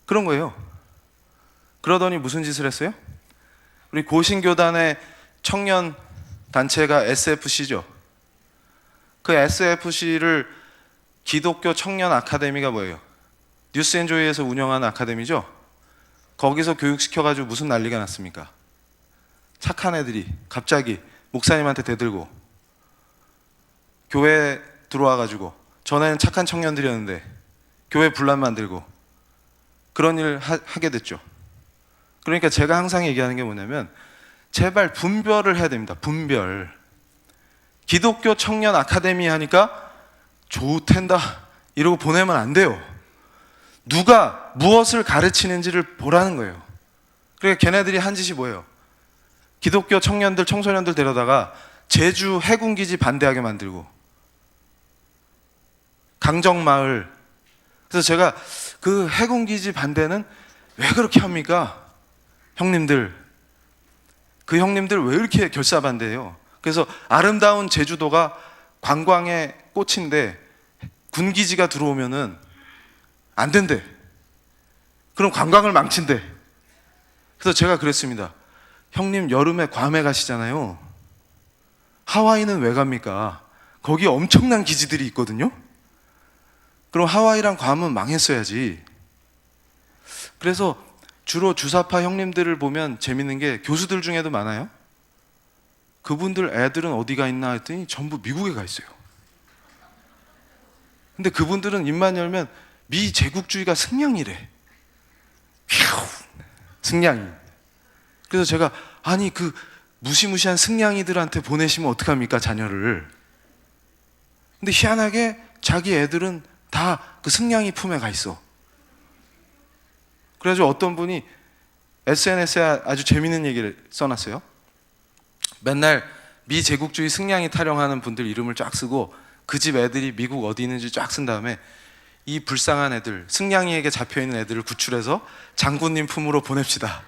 그런 거예요. 그러더니 무슨 짓을 했어요? 우리 고신교단의 청년 단체가 SFC죠. 그 SFC를 기독교 청년 아카데미가 뭐예요? 뉴스엔조이에서 운영하는 아카데미죠. 거기서 교육시켜가지고 무슨 난리가 났습니까? 착한 애들이 갑자기 목사님한테 대들고 교회에 들어와가지고, 전에는 착한 청년들이었는데 교회 분란 만들고 그런 일 하게 됐죠. 그러니까 제가 항상 얘기하는 게 뭐냐면, 제발 분별을 해야 됩니다. 분별. 기독교 청년 아카데미 하니까 좋텐다 이러고 보내면 안 돼요. 누가 무엇을 가르치는지를 보라는 거예요. 그러니까 걔네들이 한 짓이 뭐예요? 기독교 청년들, 청소년들 데려다가 제주 해군기지 반대하게 만들고, 강정마을. 그래서 제가 그 해군기지 반대는 왜 그렇게 합니까? 형님들, 그 형님들 왜 이렇게 결사반대해요? 그래서 아름다운 제주도가 관광의 꽃인데 군기지가 들어오면은 안 된대. 그럼 관광을 망친대. 그래서 제가 그랬습니다. 형님 여름에 괌에 가시잖아요. 하와이는 왜 갑니까? 거기 엄청난 기지들이 있거든요. 그럼 하와이랑 괌은 망했어야지. 그래서 주로 주사파 형님들을 보면 재밌는 게, 교수들 중에도 많아요. 그분들 애들은 어디가 있나 했더니 전부 미국에 가 있어요. 근데 그분들은 입만 열면 미제국주의가 승량이래. 승량이. 그래서 제가, 아니 그 무시무시한 승량이들한테 보내시면 어떡합니까, 자녀를. 근데 희한하게 자기 애들은 다 그 승량이 품에 가 있어. 그래가지고 어떤 분이 SNS에 아주 재밌는 얘기를 써놨어요. 맨날 미제국주의 승량이 타령하는 분들 이름을 쫙 쓰고 그 집 애들이 미국 어디 있는지 쫙 쓴 다음에 이 불쌍한 애들, 승량이에게 잡혀있는 애들을 구출해서 장군님 품으로 보냅시다.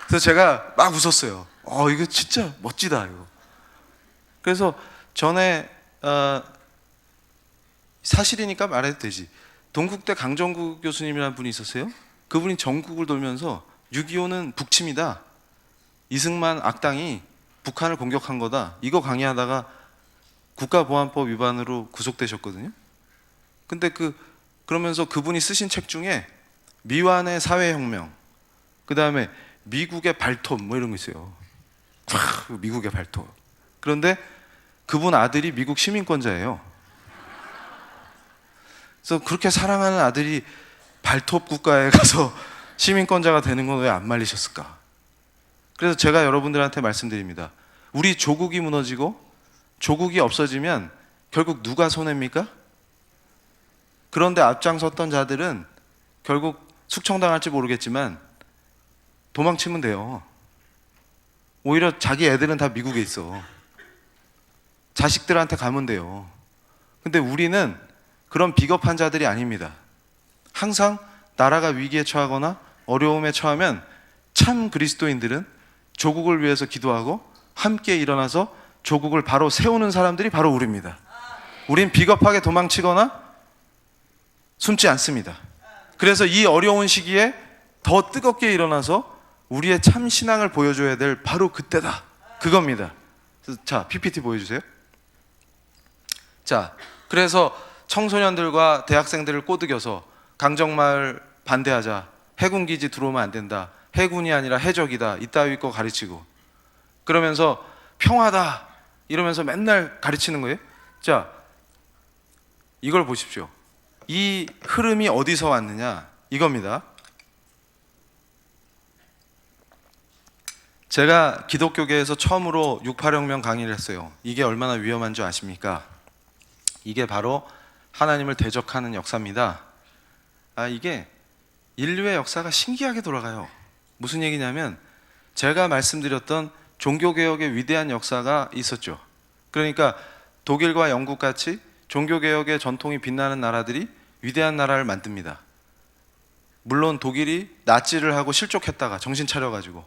그래서 제가 막 웃었어요. 이거 진짜 멋지다 이거. 그래서 전에 사실이니까 말해도 되지. 동국대 강정구 교수님이라는 분이 있었어요. 그분이 전국을 돌면서 6.25는 북침이다, 이승만 악당이 북한을 공격한 거다, 이거 강의하다가 국가보안법 위반으로 구속되셨거든요. 근데 그러면서 그분이 쓰신 책 중에 미완의 사회혁명, 그 다음에 미국의 발톱 뭐 이런 거 있어요. 미국의 발톱. 그런데 그분 아들이 미국 시민권자예요. 그래서 그렇게 사랑하는 아들이 발톱 국가에 가서 시민권자가 되는 건 왜 안 말리셨을까? 그래서 제가 여러분들한테 말씀드립니다. 우리 조국이 무너지고 조국이 없어지면 결국 누가 손해입니까? 그런데 앞장섰던 자들은 결국 숙청당할지 모르겠지만 도망치면 돼요. 오히려 자기 애들은 다 미국에 있어. 자식들한테 가면 돼요. 근데 우리는 그런 비겁한 자들이 아닙니다. 항상 나라가 위기에 처하거나 어려움에 처하면 참 그리스도인들은 조국을 위해서 기도하고 함께 일어나서 조국을 바로 세우는 사람들이 바로 우리입니다. 우린 비겁하게 도망치거나 숨지 않습니다. 그래서 이 어려운 시기에 더 뜨겁게 일어나서 우리의 참 신앙을 보여줘야 될 바로 그때다, 그겁니다. 자, PPT 보여주세요. 자, 그래서 청소년들과 대학생들을 꼬드겨서 강정마을 반대하자, 해군기지 들어오면 안 된다, 해군이 아니라 해적이다, 이따위 거 가르치고, 그러면서 평화다 이러면서 맨날 가르치는 거예요. 자, 이걸 보십시오. 이 흐름이 어디서 왔느냐, 이겁니다. 제가 기독교계에서 처음으로 6.8혁명 강의를 했어요. 이게 얼마나 위험한 줄 아십니까? 이게 바로 하나님을 대적하는 역사입니다. 이게 인류의 역사가 신기하게 돌아가요. 무슨 얘기냐면 제가 말씀드렸던 종교개혁의 위대한 역사가 있었죠. 그러니까 독일과 영국 같이 종교개혁의 전통이 빛나는 나라들이 위대한 나라를 만듭니다. 물론 독일이 나치를 하고 실족했다가 정신 차려가지고.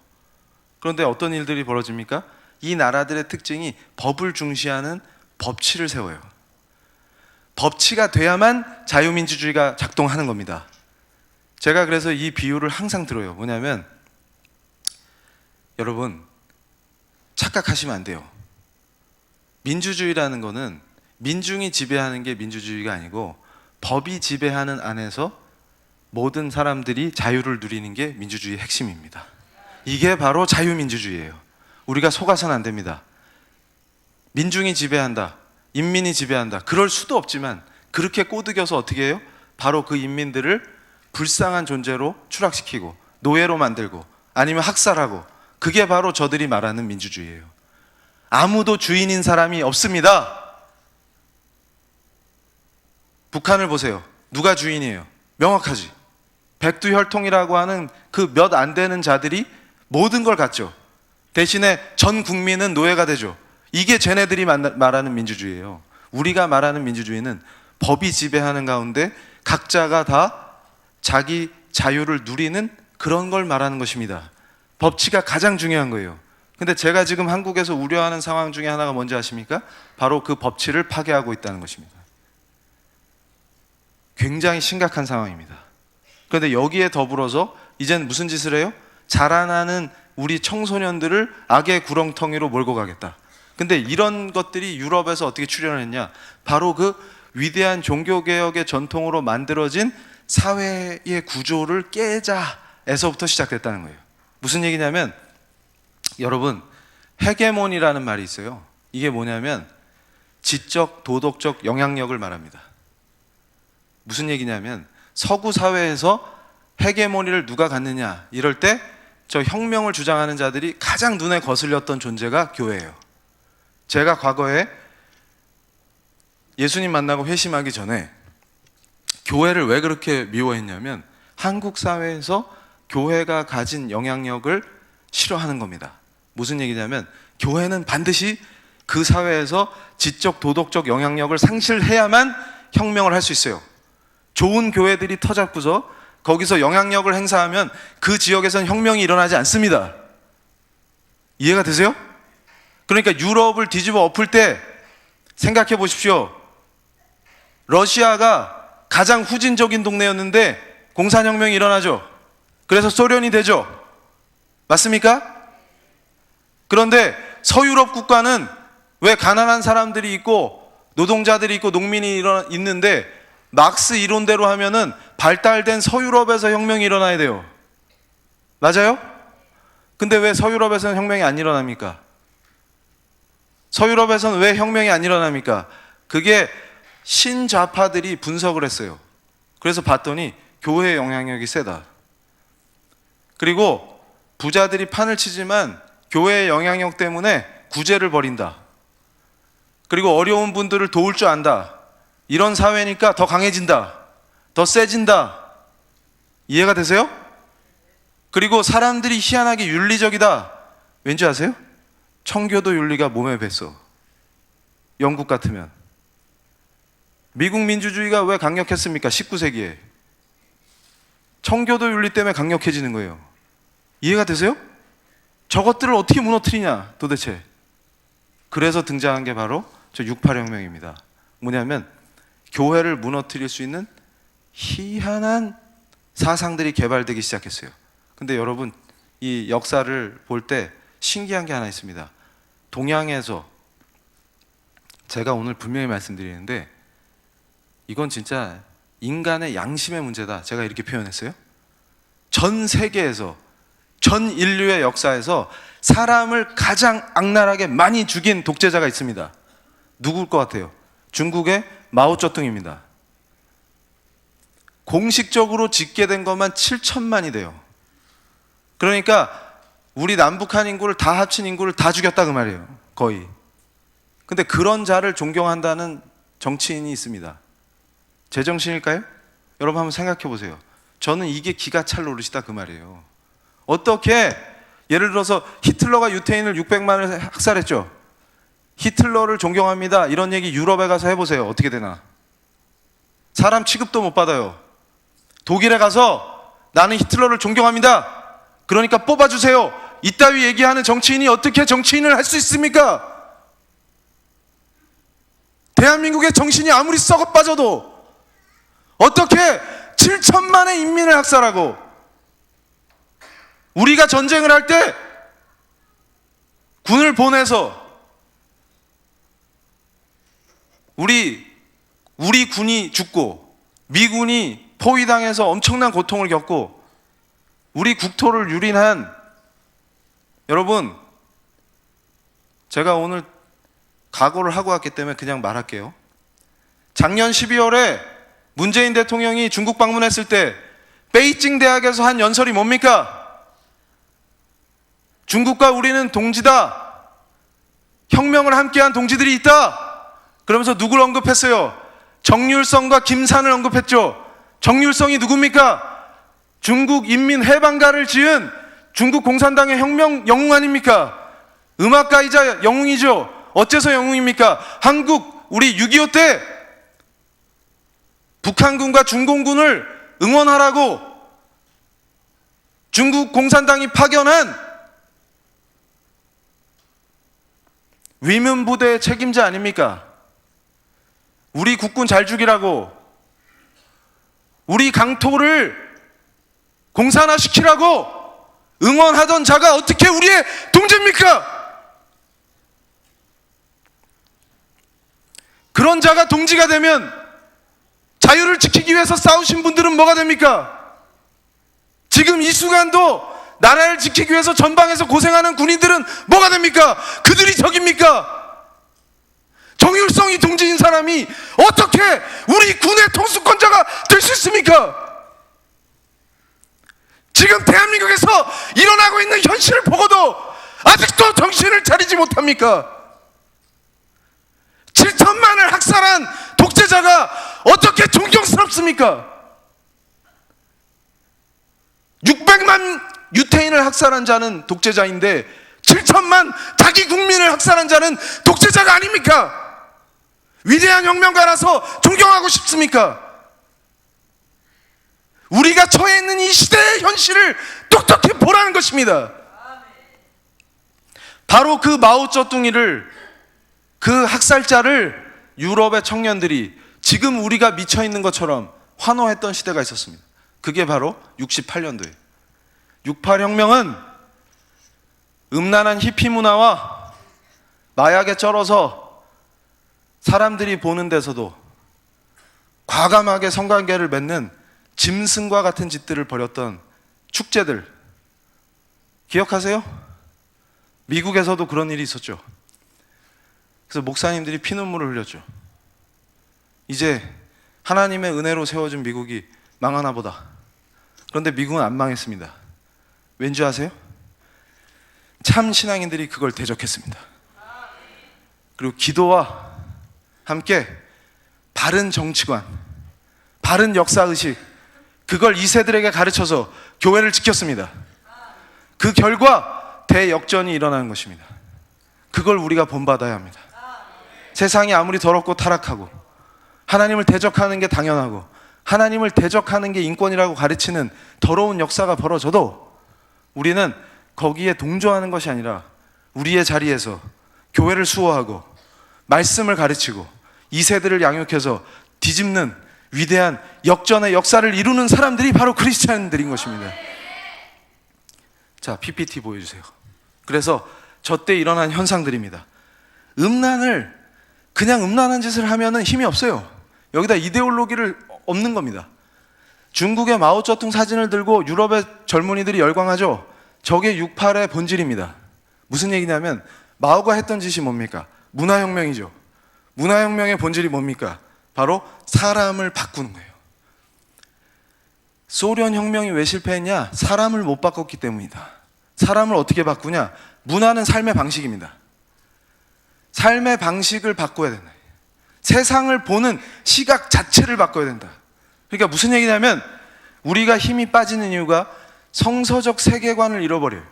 그런데 어떤 일들이 벌어집니까? 이 나라들의 특징이 법을 중시하는 법치를 세워요. 법치가 돼야만 자유민주주의가 작동하는 겁니다. 제가 그래서 이 비유를 항상 들어요. 뭐냐면 여러분 착각하시면 안 돼요. 민주주의라는 거는 민중이 지배하는 게 민주주의가 아니고 법이 지배하는 안에서 모든 사람들이 자유를 누리는 게 민주주의의 핵심입니다. 이게 바로 자유민주주의예요. 우리가 속아서는 안 됩니다. 민중이 지배한다, 인민이 지배한다, 그럴 수도 없지만 그렇게 꼬드겨서 어떻게 해요? 바로 그 인민들을 불쌍한 존재로 추락시키고 노예로 만들고 아니면 학살하고, 그게 바로 저들이 말하는 민주주의예요. 아무도 주인인 사람이 없습니다. 북한을 보세요. 누가 주인이에요? 명확하지. 백두혈통이라고 하는 그 몇 안 되는 자들이 모든 걸 갖죠. 대신에 전 국민은 노예가 되죠. 이게 쟤네들이 말하는 민주주의예요. 우리가 말하는 민주주의는 법이 지배하는 가운데 각자가 다 자기 자유를 누리는 그런 걸 말하는 것입니다. 법치가 가장 중요한 거예요. 근데 제가 지금 한국에서 우려하는 상황 중에 하나가 뭔지 아십니까? 바로 그 법치를 파괴하고 있다는 것입니다. 굉장히 심각한 상황입니다. 그런데 여기에 더불어서 이젠 무슨 짓을 해요? 자라나는 우리 청소년들을 악의 구렁텅이로 몰고 가겠다. 근데 이런 것들이 유럽에서 어떻게 출현했냐? 바로 그 위대한 종교개혁의 전통으로 만들어진 사회의 구조를 깨자에서부터 시작됐다는 거예요. 무슨 얘기냐면 여러분, 헤게몬이라는 말이 있어요. 이게 뭐냐면 지적, 도덕적 영향력을 말합니다. 무슨 얘기냐면 서구 사회에서 헤게모니를 누가 갖느냐 이럴 때 저 혁명을 주장하는 자들이 가장 눈에 거슬렸던 존재가 교회예요. 제가 과거에 예수님 만나고 회심하기 전에 교회를 왜 그렇게 미워했냐면 한국 사회에서 교회가 가진 영향력을 싫어하는 겁니다. 무슨 얘기냐면 교회는 반드시 그 사회에서 지적 도덕적 영향력을 상실해야만 혁명을 할 수 있어요. 좋은 교회들이 터잡고서 거기서 영향력을 행사하면 그 지역에서는 혁명이 일어나지 않습니다. 이해가 되세요? 그러니까 유럽을 뒤집어 엎을 때 생각해 보십시오. 러시아가 가장 후진적인 동네였는데 공산혁명이 일어나죠. 그래서 소련이 되죠. 맞습니까? 그런데 서유럽 국가는 왜 가난한 사람들이 있고 노동자들이 있고 농민이 있는데 막스 이론대로 하면은 발달된 서유럽에서 혁명이 일어나야 돼요. 맞아요? 근데 왜 서유럽에서는 혁명이 안 일어납니까? 서유럽에서는 왜 혁명이 안 일어납니까? 그게 신좌파들이 분석을 했어요. 그래서 봤더니 교회의 영향력이 세다. 그리고 부자들이 판을 치지만 교회의 영향력 때문에 구제를 벌인다. 그리고 어려운 분들을 도울 줄 안다. 이런 사회니까 더 강해진다. 더 세진다. 이해가 되세요? 그리고 사람들이 희한하게 윤리적이다. 왠지 아세요? 청교도 윤리가 몸에 뱄어. 영국 같으면. 미국 민주주의가 왜 강력했습니까? 19세기에. 청교도 윤리 때문에 강력해지는 거예요. 이해가 되세요? 저것들을 어떻게 무너뜨리냐 도대체. 그래서 등장한 게 바로 저 68혁명입니다. 뭐냐면 교회를 무너뜨릴 수 있는 희한한 사상들이 개발되기 시작했어요. 근데 여러분, 이 역사를 볼 때 신기한 게 하나 있습니다. 동양에서 제가 오늘 분명히 말씀드리는데 이건 진짜 인간의 양심의 문제다. 제가 이렇게 표현했어요. 전 세계에서, 전 인류의 역사에서 사람을 가장 악랄하게 많이 죽인 독재자가 있습니다. 누굴 것 같아요? 중국의 마오쩌둥입니다. 공식적으로 집계된 것만 7천만이 돼요. 그러니까 우리 남북한 인구를 다 합친 인구를 다 죽였다 그 말이에요. 거의. 근데 그런 자를 존경한다는 정치인이 있습니다. 제정신일까요? 여러분 한번 생각해 보세요. 저는 이게 기가 찰 노릇이다 그 말이에요. 어떻게 예를 들어서 히틀러가 유태인을 600만을 학살했죠. 히틀러를 존경합니다 이런 얘기 유럽에 가서 해보세요. 어떻게 되나? 사람 취급도 못 받아요. 독일에 가서 나는 히틀러를 존경합니다, 그러니까 뽑아주세요, 이따위 얘기하는 정치인이 어떻게 정치인을 할 수 있습니까? 대한민국의 정신이 아무리 썩어 빠져도 어떻게 7천만의 인민을 학살하고, 우리가 전쟁을 할 때 군을 보내서 우리 군이 죽고 미군이 포위당해서 엄청난 고통을 겪고 우리 국토를 유린한, 여러분, 제가 오늘 각오를 하고 왔기 때문에 그냥 말할게요. 작년 12월에 문재인 대통령이 중국 방문했을 때 베이징 대학에서 한 연설이 뭡니까? 중국과 우리는 동지다, 혁명을 함께한 동지들이 있다, 그러면서 누구를 언급했어요? 정률성과 김산을 언급했죠. 정률성이 누굽니까? 중국 인민해방가를 지은 중국 공산당의 혁명 영웅 아닙니까? 음악가이자 영웅이죠. 어째서 영웅입니까? 한국 우리 6.25 때 북한군과 중공군을 응원하라고 중국 공산당이 파견한 위문부대의 책임자 아닙니까? 우리 국군 잘 죽이라고, 우리 강토를 공산화시키라고 응원하던 자가 어떻게 우리의 동지입니까? 그런 자가 동지가 되면 자유를 지키기 위해서 싸우신 분들은 뭐가 됩니까? 지금 이 순간도 나라를 지키기 위해서 전방에서 고생하는 군인들은 뭐가 됩니까? 그들이 적입니까? 정율성이 동지인 사람이 어떻게 우리 군의 통수권자가 될 수 있습니까? 지금 대한민국에서 일어나고 있는 현실을 보고도 아직도 정신을 차리지 못합니까? 7천만을 학살한 독재자가 어떻게 존경스럽습니까? 600만 유태인을 학살한 자는 독재자인데 7천만 자기 국민을 학살한 자는 독재자가 아닙니까? 위대한 혁명가라서 존경하고 싶습니까? 우리가 처해 있는 이 시대의 현실을 똑똑히 보라는 것입니다. 바로 그 마오쩌둥이를, 그 학살자를 유럽의 청년들이 지금 우리가 미쳐 있는 것처럼 환호했던 시대가 있었습니다. 그게 바로 68년도에 68혁명은 음란한 히피 문화와 마약에 쩔어서 사람들이 보는 데서도 과감하게 성관계를 맺는 짐승과 같은 짓들을 벌였던 축제들 기억하세요? 미국에서도 그런 일이 있었죠. 그래서 목사님들이 피눈물을 흘렸죠. 이제 하나님의 은혜로 세워진 미국이 망하나 보다. 그런데 미국은 안 망했습니다. 왠지 아세요? 참 신앙인들이 그걸 대적했습니다. 그리고 기도와 함께 바른 정치관, 바른 역사의식, 그걸 2세들에게 가르쳐서 교회를 지켰습니다. 그 결과 대역전이 일어나는 것입니다. 그걸 우리가 본받아야 합니다. 세상이 아무리 더럽고 타락하고 하나님을 대적하는 게 당연하고 하나님을 대적하는 게 인권이라고 가르치는 더러운 역사가 벌어져도 우리는 거기에 동조하는 것이 아니라 우리의 자리에서 교회를 수호하고 말씀을 가르치고 2세들을 양육해서 뒤집는 위대한 역전의 역사를 이루는 사람들이 바로 크리스찬들인 것입니다. 자, PPT 보여주세요. 그래서 저 때 일어난 현상들입니다. 음란을 그냥 음란한 짓을 하면은 힘이 없어요. 여기다 이데올로기를 없는 겁니다. 중국의 마오쩌둥 사진을 들고 유럽의 젊은이들이 열광하죠. 저게 68의 본질입니다. 무슨 얘기냐면 마오가 했던 짓이 뭡니까? 문화혁명이죠. 문화혁명의 본질이 뭡니까? 바로 사람을 바꾸는 거예요. 소련 혁명이 왜 실패했냐? 사람을 못 바꿨기 때문이다. 사람을 어떻게 바꾸냐? 문화는 삶의 방식입니다. 삶의 방식을 바꿔야 된다. 세상을 보는 시각 자체를 바꿔야 된다. 그러니까 무슨 얘기냐면 우리가 힘이 빠지는 이유가 성서적 세계관을 잃어버려요.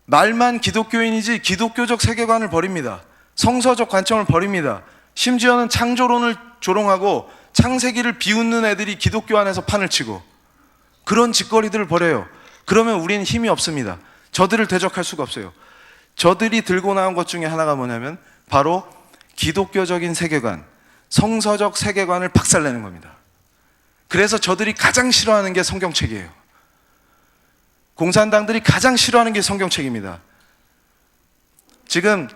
말만 기독교인이지 기독교적 세계관을 버립니다. 성서적 관점을 버립니다. 심지어는 창조론을 조롱하고 창세기를 비웃는 애들이 기독교 안에서 판을 치고 그런 짓거리들을 벌여요. 그러면 우리는 힘이 없습니다. 저들을 대적할 수가 없어요. 저들이 들고 나온 것 중에 하나가 뭐냐면 바로 기독교적인 세계관, 성서적 세계관을 박살내는 겁니다. 그래서 저들이 가장 싫어하는 게 성경책이에요. 공산당들이 가장 싫어하는 게 성경책입니다. 지금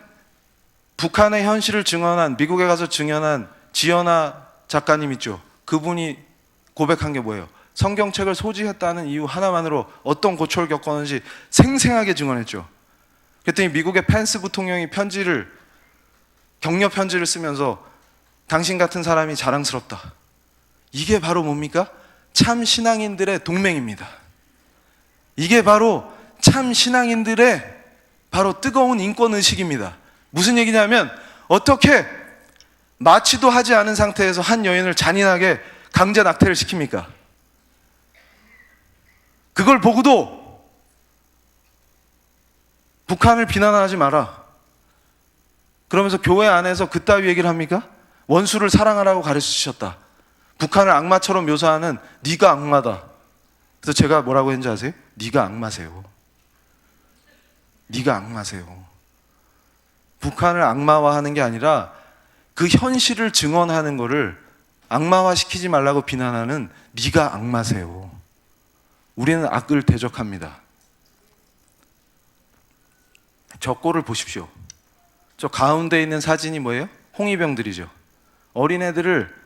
북한의 현실을 증언한, 미국에 가서 증언한 지연아 작가님 있죠. 그분이 고백한 게 뭐예요? 성경책을 소지했다는 이유 하나만으로 어떤 고초를 겪었는지 생생하게 증언했죠. 그랬더니 미국의 펜스 부통령이 격려 편지를 쓰면서 당신 같은 사람이 자랑스럽다. 이게 바로 뭡니까? 참 신앙인들의 동맹입니다. 이게 바로 참 신앙인들의 바로 뜨거운 인권 의식입니다. 무슨 얘기냐면 어떻게 마취도 하지 않은 상태에서 한 여인을 잔인하게 강제 낙태를 시킵니까? 그걸 보고도 북한을 비난하지 마라. 그러면서 교회 안에서 그따위 얘기를 합니까? 원수를 사랑하라고 가르치셨다. 북한을 악마처럼 묘사하는 네가 악마다. 그래서 제가 뭐라고 했는지 아세요? 네가 악마세요. 네가 악마세요. 북한을 악마화하는 게 아니라 그 현실을 증언하는 거를 악마화시키지 말라고 비난하는 네가 악마세요. 우리는 악을 대적합니다. 저 꼴을 보십시오. 저 가운데 있는 사진이 뭐예요? 홍위병들이죠. 어린애들을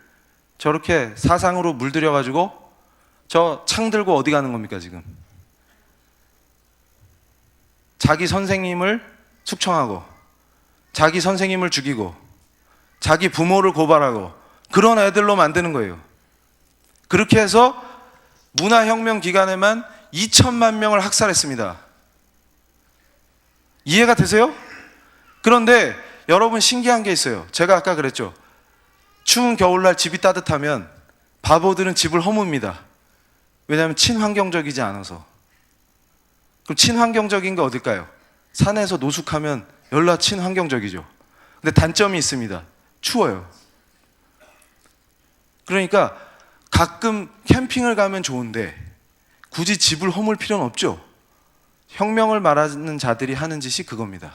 저렇게 사상으로 물들여가지고 저 창 들고 어디 가는 겁니까 지금? 자기 선생님을 숙청하고 자기 선생님을 죽이고 자기 부모를 고발하고 그런 애들로 만드는 거예요. 그렇게 해서 문화혁명 기간에만 2천만 명을 학살했습니다. 이해가 되세요? 그런데 여러분 신기한 게 있어요. 제가 아까 그랬죠. 추운 겨울날 집이 따뜻하면 바보들은 집을 허뭅니다. 왜냐하면 친환경적이지 않아서. 그럼 친환경적인 게 어딜까요? 산에서 노숙하면 열나 친환경적이죠. 근데 단점이 있습니다. 추워요. 그러니까 가끔 캠핑을 가면 좋은데 굳이 집을 허물 필요는 없죠. 혁명을 말하는 자들이 하는 짓이 그겁니다.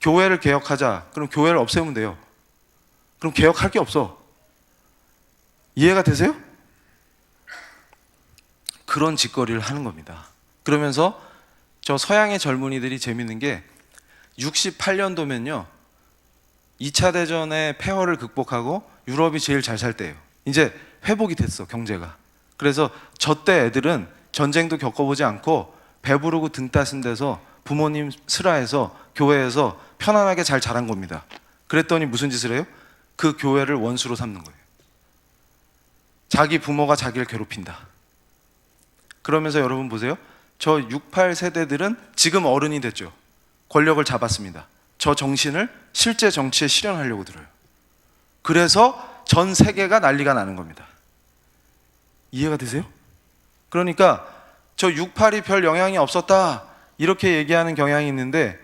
교회를 개혁하자. 그럼 교회를 없애면 돼요. 그럼 개혁할 게 없어. 이해가 되세요? 그런 짓거리를 하는 겁니다. 그러면서 저 서양의 젊은이들이 재밌는 게 68년도면요 2차 대전의 폐허를 극복하고 유럽이 제일 잘 살 때예요. 이제 회복이 됐어 경제가. 그래서 저 때 애들은 전쟁도 겪어보지 않고 배부르고 등 따신 데서 부모님 슬하에서 교회에서 편안하게 잘 자란 겁니다. 그랬더니 무슨 짓을 해요? 그 교회를 원수로 삼는 거예요. 자기 부모가 자기를 괴롭힌다. 그러면서 여러분 보세요. 저 68 세대들은 지금 어른이 됐죠. 권력을 잡았습니다. 저 정신을 실제 정치에 실현하려고 들어요. 그래서 전 세계가 난리가 나는 겁니다. 이해가 되세요? 그러니까 저 68이 별 영향이 없었다 이렇게 얘기하는 경향이 있는데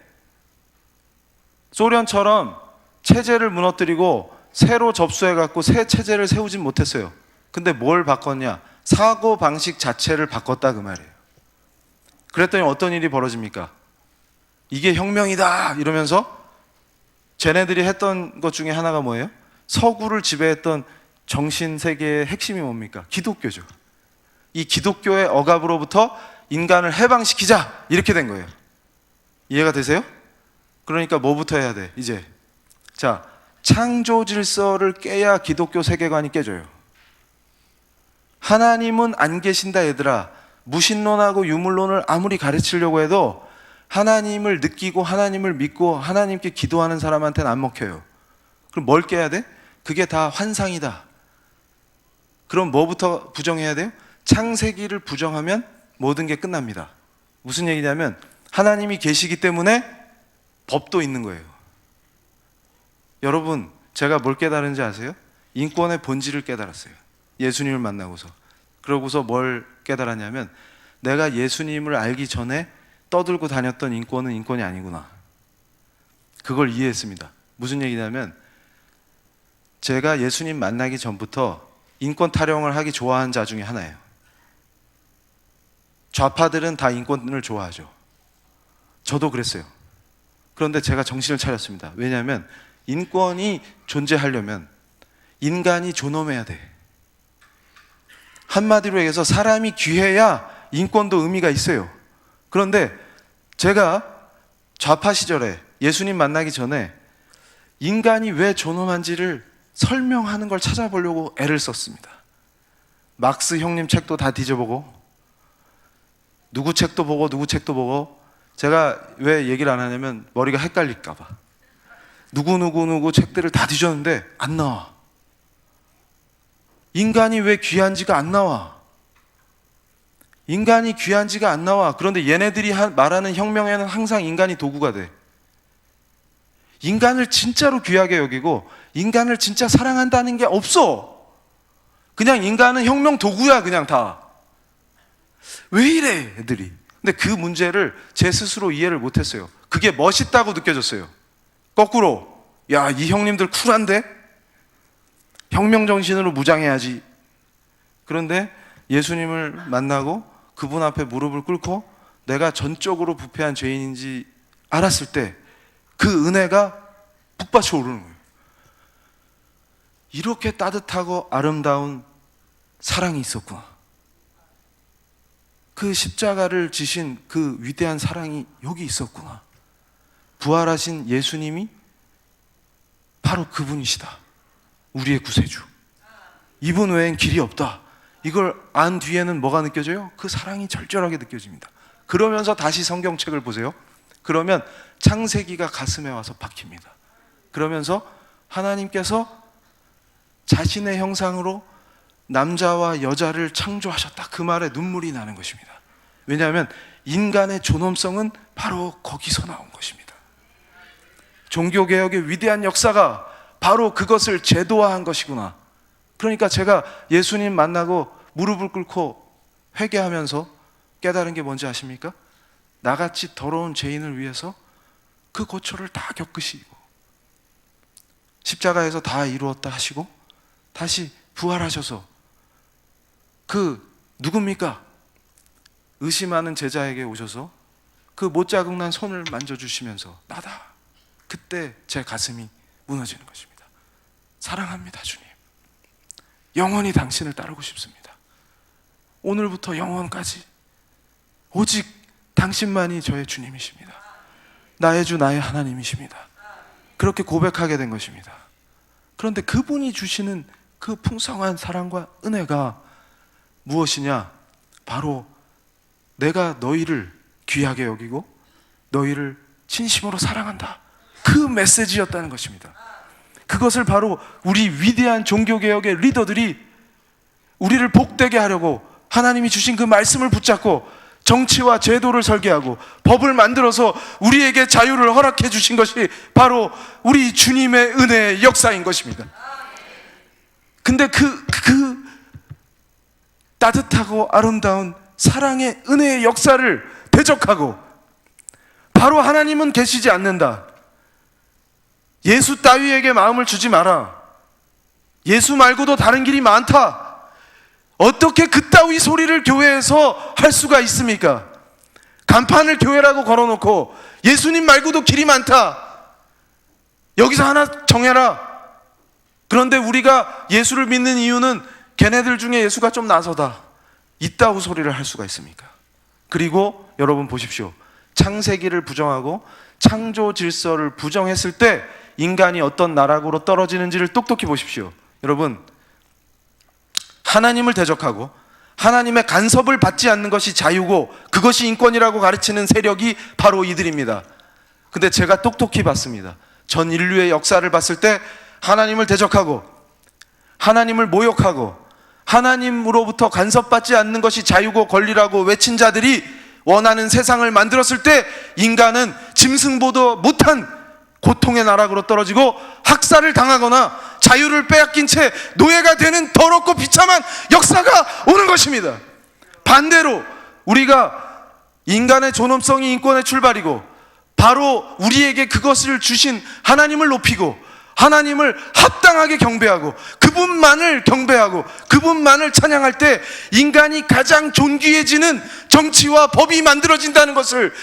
소련처럼 체제를 무너뜨리고 새로 접수해갖고 새 체제를 세우진 못했어요. 근데 뭘 바꿨냐? 사고방식 자체를 바꿨다 그 말이에요. 그랬더니 어떤 일이 벌어집니까? 이게 혁명이다 이러면서 쟤네들이 했던 것 중에 하나가 뭐예요? 서구를 지배했던 정신세계의 핵심이 뭡니까? 기독교죠. 이 기독교의 억압으로부터 인간을 해방시키자 이렇게 된 거예요. 이해가 되세요? 그러니까 뭐부터 해야 돼? 이제 자 창조 질서를 깨야 기독교 세계관이 깨져요. 하나님은 안 계신다 얘들아. 무신론하고 유물론을 아무리 가르치려고 해도 하나님을 느끼고 하나님을 믿고 하나님께 기도하는 사람한테는 안 먹혀요. 그럼 뭘 깨야 돼? 그게 다 환상이다. 그럼 뭐부터 부정해야 돼요? 창세기를 부정하면 모든 게 끝납니다. 무슨 얘기냐면 하나님이 계시기 때문에 법도 있는 거예요. 여러분 제가 뭘 깨달은지 아세요? 인권의 본질을 깨달았어요. 예수님을 만나고서. 그러고서 뭘 깨달았냐면 내가 예수님을 알기 전에 떠들고 다녔던 인권은 인권이 아니구나. 그걸 이해했습니다. 무슨 얘기냐면 제가 예수님 만나기 전부터 인권 타령을 하기 좋아하는 자 중에 하나예요. 좌파들은 다 인권을 좋아하죠. 저도 그랬어요. 그런데 제가 정신을 차렸습니다. 왜냐하면 인권이 존재하려면 인간이 존엄해야 돼. 한마디로 얘기해서 사람이 귀해야 인권도 의미가 있어요. 그런데 제가 좌파 시절에 예수님 만나기 전에 인간이 왜 존엄한지를 설명하는 걸 찾아보려고 애를 썼습니다. 막스 형님 책도 다 뒤져보고 누구 책도 보고 누구 책도 보고 제가 왜 얘기를 안 하냐면 머리가 헷갈릴까 봐. 누구 책들을 다 뒤졌는데 안 나와. 인간이 왜 귀한지가 안 나와. 인간이 귀한지가 안 나와. 그런데 얘네들이 말하는 혁명에는 항상 인간이 도구가 돼. 인간을 진짜로 귀하게 여기고 인간을 진짜 사랑한다는 게 없어. 그냥 인간은 혁명 도구야 그냥 다. 왜 이래 애들이. 근데 그 문제를 제 스스로 이해를 못했어요. 그게 멋있다고 느껴졌어요. 거꾸로 야, 이 형님들 쿨한데? 혁명 정신으로 무장해야지. 그런데 예수님을 만나고 그분 앞에 무릎을 꿇고 내가 전적으로 부패한 죄인인지 알았을 때 그 은혜가 북받쳐 오르는 거예요. 이렇게 따뜻하고 아름다운 사랑이 있었구나. 그 십자가를 지신 그 위대한 사랑이 여기 있었구나. 부활하신 예수님이 바로 그분이시다. 우리의 구세주. 이분 외엔 길이 없다. 이걸 안 뒤에는 뭐가 느껴져요? 그 사랑이 절절하게 느껴집니다. 그러면서 다시 성경책을 보세요. 그러면 창세기가 가슴에 와서 박힙니다. 그러면서 하나님께서 자신의 형상으로 남자와 여자를 창조하셨다. 그 말에 눈물이 나는 것입니다. 왜냐하면 인간의 존엄성은 바로 거기서 나온 것입니다. 종교개혁의 위대한 역사가 바로 그것을 제도화한 것이구나. 그러니까 제가 예수님 만나고 무릎을 꿇고 회개하면서 깨달은 게 뭔지 아십니까? 나같이 더러운 죄인을 위해서 그 고초를 다 겪으시고 십자가에서 다 이루었다 하시고 다시 부활하셔서 그 누굽니까? 의심하는 제자에게 오셔서 그 못자국난 손을 만져주시면서 나다. 그때 제 가슴이 무너지는 것입니다. 사랑합니다 주님. 영원히 당신을 따르고 싶습니다. 오늘부터 영원까지 오직 당신만이 저의 주님이십니다. 나의 주 나의 하나님이십니다. 그렇게 고백하게 된 것입니다. 그런데 그분이 주시는 그 풍성한 사랑과 은혜가 무엇이냐? 바로 내가 너희를 귀하게 여기고 너희를 진심으로 사랑한다. 그 메시지였다는 것입니다. 그것을 바로 우리 위대한 종교개혁의 리더들이 우리를 복되게 하려고 하나님이 주신 그 말씀을 붙잡고 정치와 제도를 설계하고 법을 만들어서 우리에게 자유를 허락해 주신 것이 바로 우리 주님의 은혜의 역사인 것입니다. 근데 그 따뜻하고 아름다운 사랑의 은혜의 역사를 대적하고 바로 하나님은 계시지 않는다. 예수 따위에게 마음을 주지 마라. 예수 말고도 다른 길이 많다. 어떻게 그따위 소리를 교회에서 할 수가 있습니까? 간판을 교회라고 걸어놓고 예수님 말고도 길이 많다. 여기서 하나 정해라. 그런데 우리가 예수를 믿는 이유는 걔네들 중에 예수가 좀 나서다. 이따구 소리를 할 수가 있습니까? 그리고 여러분 보십시오. 창세기를 부정하고 창조 질서를 부정했을 때 인간이 어떤 나락으로 떨어지는지를 똑똑히 보십시오. 여러분, 하나님을 대적하고 하나님의 간섭을 받지 않는 것이 자유고 그것이 인권이라고 가르치는 세력이 바로 이들입니다. 근데 제가 똑똑히 봤습니다. 전 인류의 역사를 봤을 때 하나님을 대적하고 하나님을 모욕하고 하나님으로부터 간섭받지 않는 것이 자유고 권리라고 외친 자들이 원하는 세상을 만들었을 때 인간은 짐승보다 못한 고통의 나락으로 떨어지고 학살을 당하거나 자유를 빼앗긴 채 노예가 되는 더럽고 비참한 역사가 오는 것입니다. 반대로 우리가 인간의 존엄성이 인권의 출발이고 바로 우리에게 그것을 주신 하나님을 높이고 하나님을 합당하게 경배하고 그분만을 경배하고 그분만을 찬양할 때 인간이 가장 존귀해지는 정치와 법이 만들어진다는 것을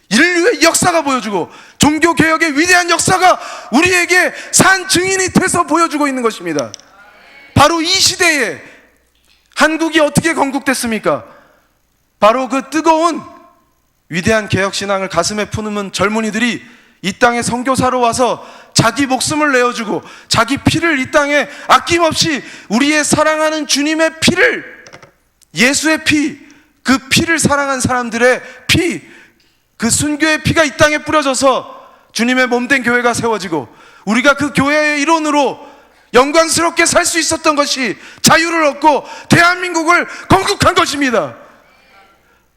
인류의 역사가 보여주고 종교개혁의 위대한 역사가 우리에게 산 증인이 돼서 보여주고 있는 것입니다. 바로 이 시대에 한국이 어떻게 건국됐습니까? 바로 그 뜨거운 위대한 개혁신앙을 가슴에 품은 젊은이들이 이 땅에 선교사로 와서 자기 목숨을 내어주고 자기 피를 이 땅에 아낌없이 우리의 사랑하는 주님의 피를, 예수의 피, 그 피를 사랑한 사람들의 피, 그 순교의 피가 이 땅에 뿌려져서 주님의 몸된 교회가 세워지고 우리가 그 교회의 일원으로 영광스럽게 살 수 있었던 것이 자유를 얻고 대한민국을 건국한 것입니다.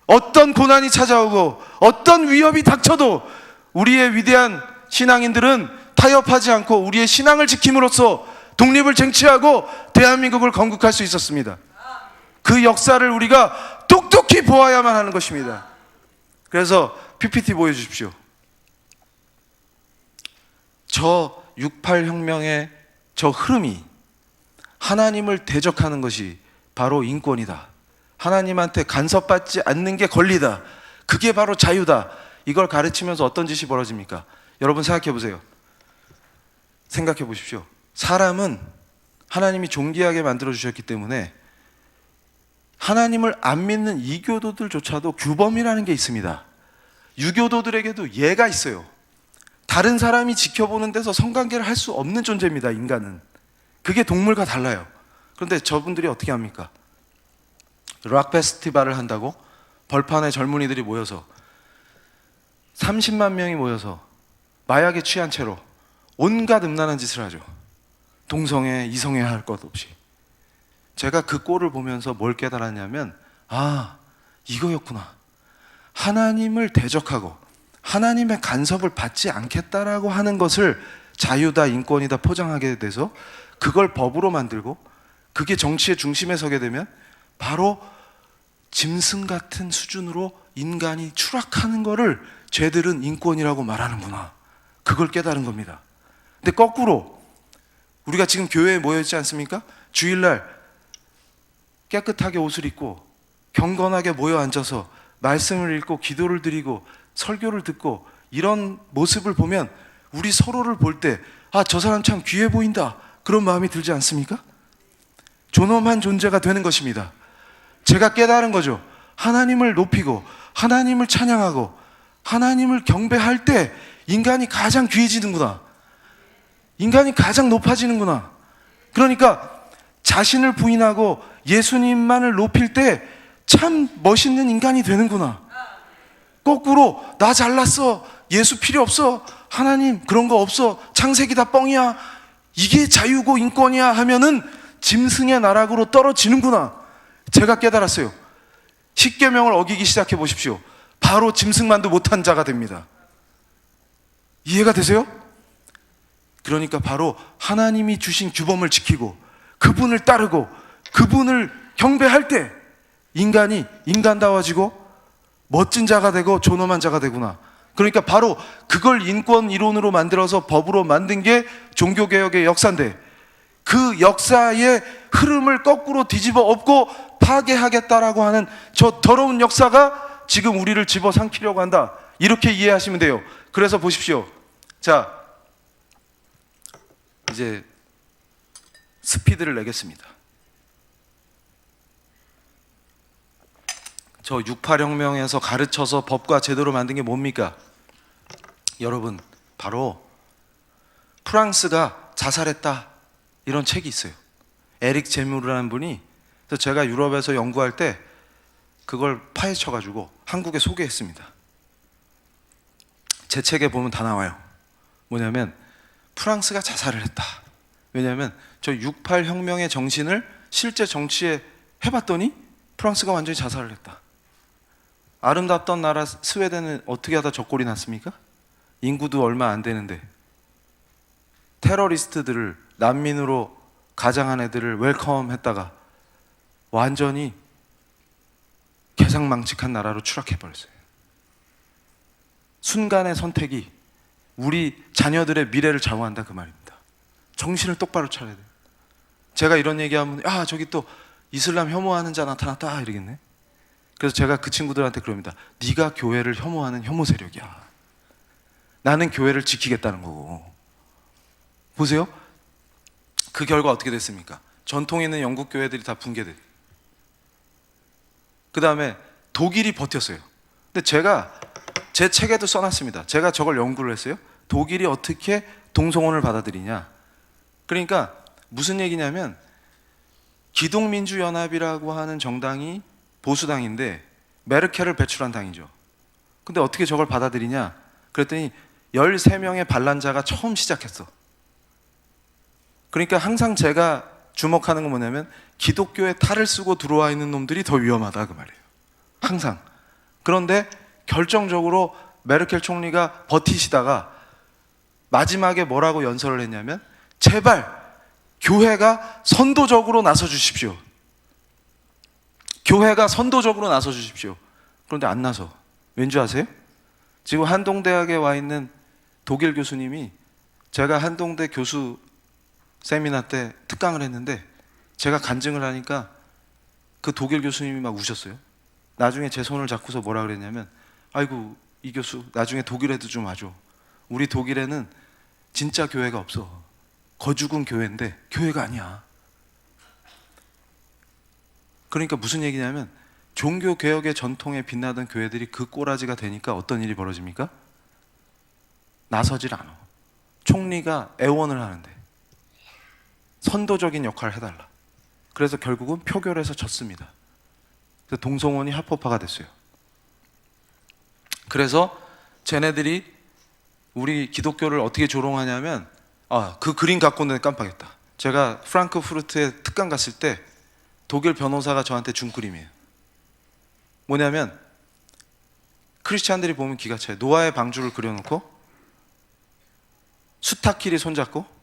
어떤 고난이 찾아오고 어떤 위협이 닥쳐도 우리의 위대한 신앙인들은 타협하지 않고 우리의 신앙을 지킴으로써 독립을 쟁취하고 대한민국을 건국할 수 있었습니다. 그 역사를 우리가 똑똑히 보아야만 하는 것입니다. 그래서 PPT 보여주십시오. 저 68 혁명의 저 흐름이 하나님을 대적하는 것이 바로 인권이다. 하나님한테 간섭받지 않는 게 권리다. 그게 바로 자유다. 이걸 가르치면서 어떤 짓이 벌어집니까? 여러분 생각해 보세요. 생각해 보십시오. 사람은 하나님이 존귀하게 만들어 주셨기 때문에 하나님을 안 믿는 이교도들조차도 규범이라는 게 있습니다. 유교도들에게도 예가 있어요. 다른 사람이 지켜보는 데서 성관계를 할 수 없는 존재입니다. 인간은. 그게 동물과 달라요. 그런데 저분들이 어떻게 합니까? 락 페스티벌을 한다고 벌판에 젊은이들이 모여서 30만 명이 모여서 마약에 취한 채로 온갖 음란한 짓을 하죠. 동성애, 이성애 할 것 없이. 제가 그 꼴을 보면서 뭘 깨달았냐면, 아, 이거였구나. 하나님을 대적하고 하나님의 간섭을 받지 않겠다라고 하는 것을 자유다, 인권이다 포장하게 돼서 그걸 법으로 만들고 그게 정치의 중심에 서게 되면 바로 짐승 같은 수준으로 인간이 추락하는 거를 쟤들은 인권이라고 말하는구나. 그걸 깨달은 겁니다. 근데 거꾸로 우리가 지금 교회에 모여있지 않습니까? 주일날 깨끗하게 옷을 입고 경건하게 모여 앉아서 말씀을 읽고 기도를 드리고 설교를 듣고 이런 모습을 보면 우리 서로를 볼 때 아, 저 사람 참 귀해 보인다. 그런 마음이 들지 않습니까? 존엄한 존재가 되는 것입니다. 제가 깨달은 거죠. 하나님을 높이고 하나님을 찬양하고 하나님을 경배할 때 인간이 가장 귀해지는구나. 인간이 가장 높아지는구나. 그러니까 자신을 부인하고 예수님만을 높일 때 참 멋있는 인간이 되는구나. 거꾸로 나 잘났어, 예수 필요 없어, 하나님 그런 거 없어, 창세기 다 뻥이야, 이게 자유고 인권이야 하면은 짐승의 나락으로 떨어지는구나. 제가 깨달았어요. 십계명을 어기기 시작해 보십시오. 바로 짐승만도 못한 자가 됩니다. 이해가 되세요? 그러니까 바로 하나님이 주신 규범을 지키고 그분을 따르고 그분을 경배할 때 인간이 인간다워지고 멋진 자가 되고 존엄한 자가 되구나. 그러니까 바로 그걸 인권 이론으로 만들어서 법으로 만든 게 종교개혁의 역사인데 그 역사의 흐름을 거꾸로 뒤집어 엎고 파괴하겠다라고 하는 저 더러운 역사가 지금 우리를 집어삼키려고 한다. 이렇게 이해하시면 돼요. 그래서 보십시오. 자, 이제 스피드를 내겠습니다. 저 68혁명에서 가르쳐서 법과 제도로 만든 게 뭡니까? 여러분, 바로 프랑스가 자살했다 이런 책이 있어요. 에릭 제무르라는 분이. 그래서 제가 유럽에서 연구할 때 그걸 파헤쳐가지고 한국에 소개했습니다. 제 책에 보면 다 나와요. 뭐냐면 프랑스가 자살을 했다. 왜냐하면 저 68혁명의 정신을 실제 정치에 해봤더니 프랑스가 완전히 자살을 했다. 아름답던 나라 스웨덴은 어떻게 하다 저 꼴이 났습니까? 인구도 얼마 안 되는데 테러리스트들을 난민으로 가장한 애들을 웰컴했다가 완전히 개상망측한 나라로 추락해버렸어요. 순간의 선택이 우리 자녀들의 미래를 좌우한다 그 말입니다. 정신을 똑바로 차려야 돼요. 제가 이런 얘기하면 저기 또 이슬람 혐오하는 자 나타났다 이러겠네. 그래서 제가 그 친구들한테 그럽니다. 네가 교회를 혐오하는 혐오 세력이야. 나는 교회를 지키겠다는 거고. 보세요. 그 결과 어떻게 됐습니까? 전통에 있는 영국 교회들이 다 붕괴됐어요. 그 다음에 독일이 버텼어요. 근데 제가 제 책에도 써놨습니다. 제가 저걸 연구를 했어요. 독일이 어떻게 동성혼을 받아들이냐. 그러니까 무슨 얘기냐면 기독민주연합이라고 하는 정당이 보수당인데 메르켈을 배출한 당이죠. 근데 어떻게 저걸 받아들이냐. 그랬더니 13명의 반란자가 처음 시작했어. 그러니까 항상 제가 주목하는 건 뭐냐면 기독교의 탈을 쓰고 들어와 있는 놈들이 더 위험하다 그 말이에요. 항상. 그런데 결정적으로 메르켈 총리가 버티시다가 마지막에 뭐라고 연설을 했냐면 제발 교회가 선도적으로 나서 주십시오. 교회가 선도적으로 나서 주십시오. 그런데 안 나서. 왠지 아세요? 지금 한동대학에 와 있는 독일 교수님이 제가 한동대 교수 세미나 때 특강을 했는데 제가 간증을 하니까 그 독일 교수님이 막 우셨어요. 나중에 제 손을 잡고서 뭐라 그랬냐면 아이고 이 교수 나중에 독일에도 좀 와줘. 우리 독일에는 진짜 교회가 없어. 거죽은 교회인데 교회가 아니야. 그러니까 무슨 얘기냐면 종교개혁의 전통에 빛나던 교회들이 그 꼬라지가 되니까 어떤 일이 벌어집니까? 나서질 않아. 총리가 애원을 하는데 선도적인 역할을 해달라. 그래서 결국은 표결에서 졌습니다. 그래서 동성혼이 합법화가 됐어요. 그래서 쟤네들이 우리 기독교를 어떻게 조롱하냐면 그 그림 갖고 오는데 깜빡했다. 제가 프랑크푸르트에 특강 갔을 때 독일 변호사가 저한테 준 그림이에요. 뭐냐면 크리스찬들이 보면 기가 차요. 노아의 방주를 그려놓고 수탉끼리 손잡고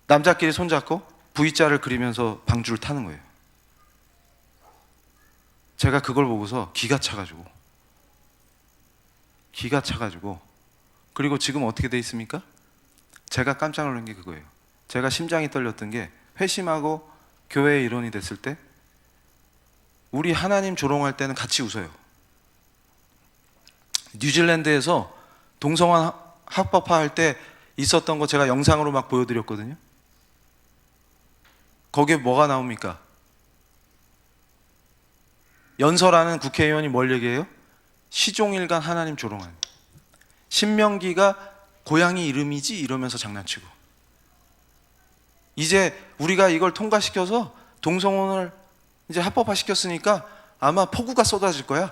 남자끼리 손잡고 V자를 그리면서 방주를 타는 거예요. 제가 그걸 보고서 기가 차가지고 그리고 지금 어떻게 돼 있습니까? 제가 깜짝 놀란 게 그거예요. 제가 심장이 떨렸던 게 회심하고 교회의 일원이 됐을 때 우리 하나님 조롱할 때는 같이 웃어요. 뉴질랜드에서 동성혼 합법화할 때 있었던 거 제가 영상으로 막 보여드렸거든요. 거기에 뭐가 나옵니까? 연설하는 국회의원이 뭘 얘기해요? 시종일관 하나님 조롱하는. 신명기가 고양이 이름이지 이러면서 장난치고. 이제 우리가 이걸 통과시켜서 동성혼을 이제 합법화 시켰으니까 아마 폭우가 쏟아질 거야.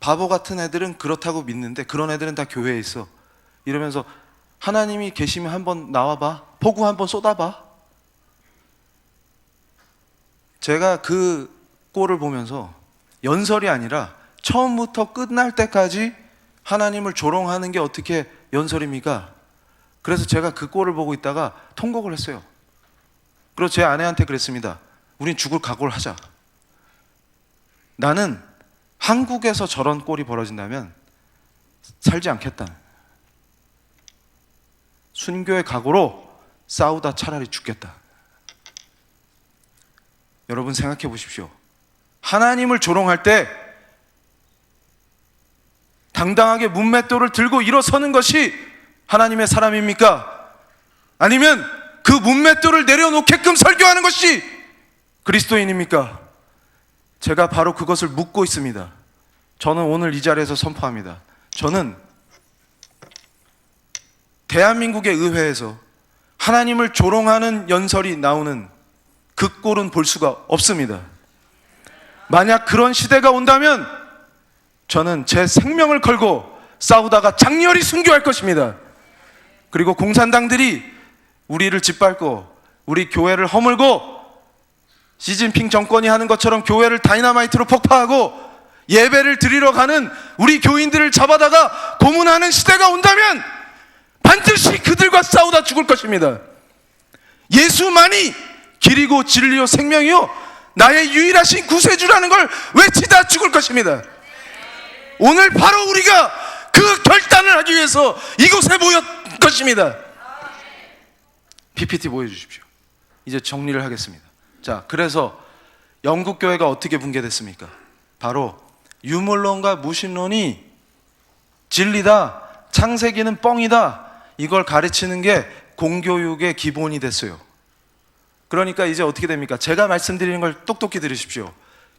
바보 같은 애들은 그렇다고 믿는데 그런 애들은 다 교회에 있어. 이러면서 하나님이 계시면 한번 나와봐. 폭우 한번 쏟아봐. 제가 그 꼴을 보면서 연설이 아니라 처음부터 끝날 때까지 하나님을 조롱하는 게 어떻게 연설입니까? 그래서 제가 그 꼴을 보고 있다가 통곡을 했어요. 그리고 제 아내한테 그랬습니다. 우린 죽을 각오를 하자. 나는 한국에서 저런 꼴이 벌어진다면 살지 않겠다. 순교의 각오로 싸우다 차라리 죽겠다. 여러분 생각해 보십시오. 하나님을 조롱할 때 당당하게 문맷돌을 들고 일어서는 것이 하나님의 사람입니까? 아니면 그 문맷돌을 내려놓게끔 설교하는 것이 그리스도인입니까? 제가 바로 그것을 묻고 있습니다. 저는 오늘 이 자리에서 선포합니다. 저는 대한민국의 의회에서 하나님을 조롱하는 연설이 나오는 그 꼴은 볼 수가 없습니다. 만약 그런 시대가 온다면 저는 제 생명을 걸고 싸우다가 장렬히 순교할 것입니다. 그리고 공산당들이 우리를 짓밟고 우리 교회를 허물고 시진핑 정권이 하는 것처럼 교회를 다이너마이트로 폭파하고 예배를 드리러 가는 우리 교인들을 잡아다가 고문하는 시대가 온다면 반드시 그들과 싸우다 죽을 것입니다. 예수만이 길이고 진리요 생명이요 나의 유일하신 구세주라는 걸 외치다 죽을 것입니다. 오늘 바로 우리가 그 결단을 하기 위해서 이곳에 모였 것입니다. PPT 보여주십시오. 이제 정리를 하겠습니다. 자, 그래서 영국 교회가 어떻게 붕괴됐습니까? 바로 유물론과 무신론이 진리다, 창세기는 뻥이다, 이걸 가르치는 게 공교육의 기본이 됐어요. 그러니까 이제 어떻게 됩니까? 제가 말씀드리는 걸 똑똑히 들으십시오.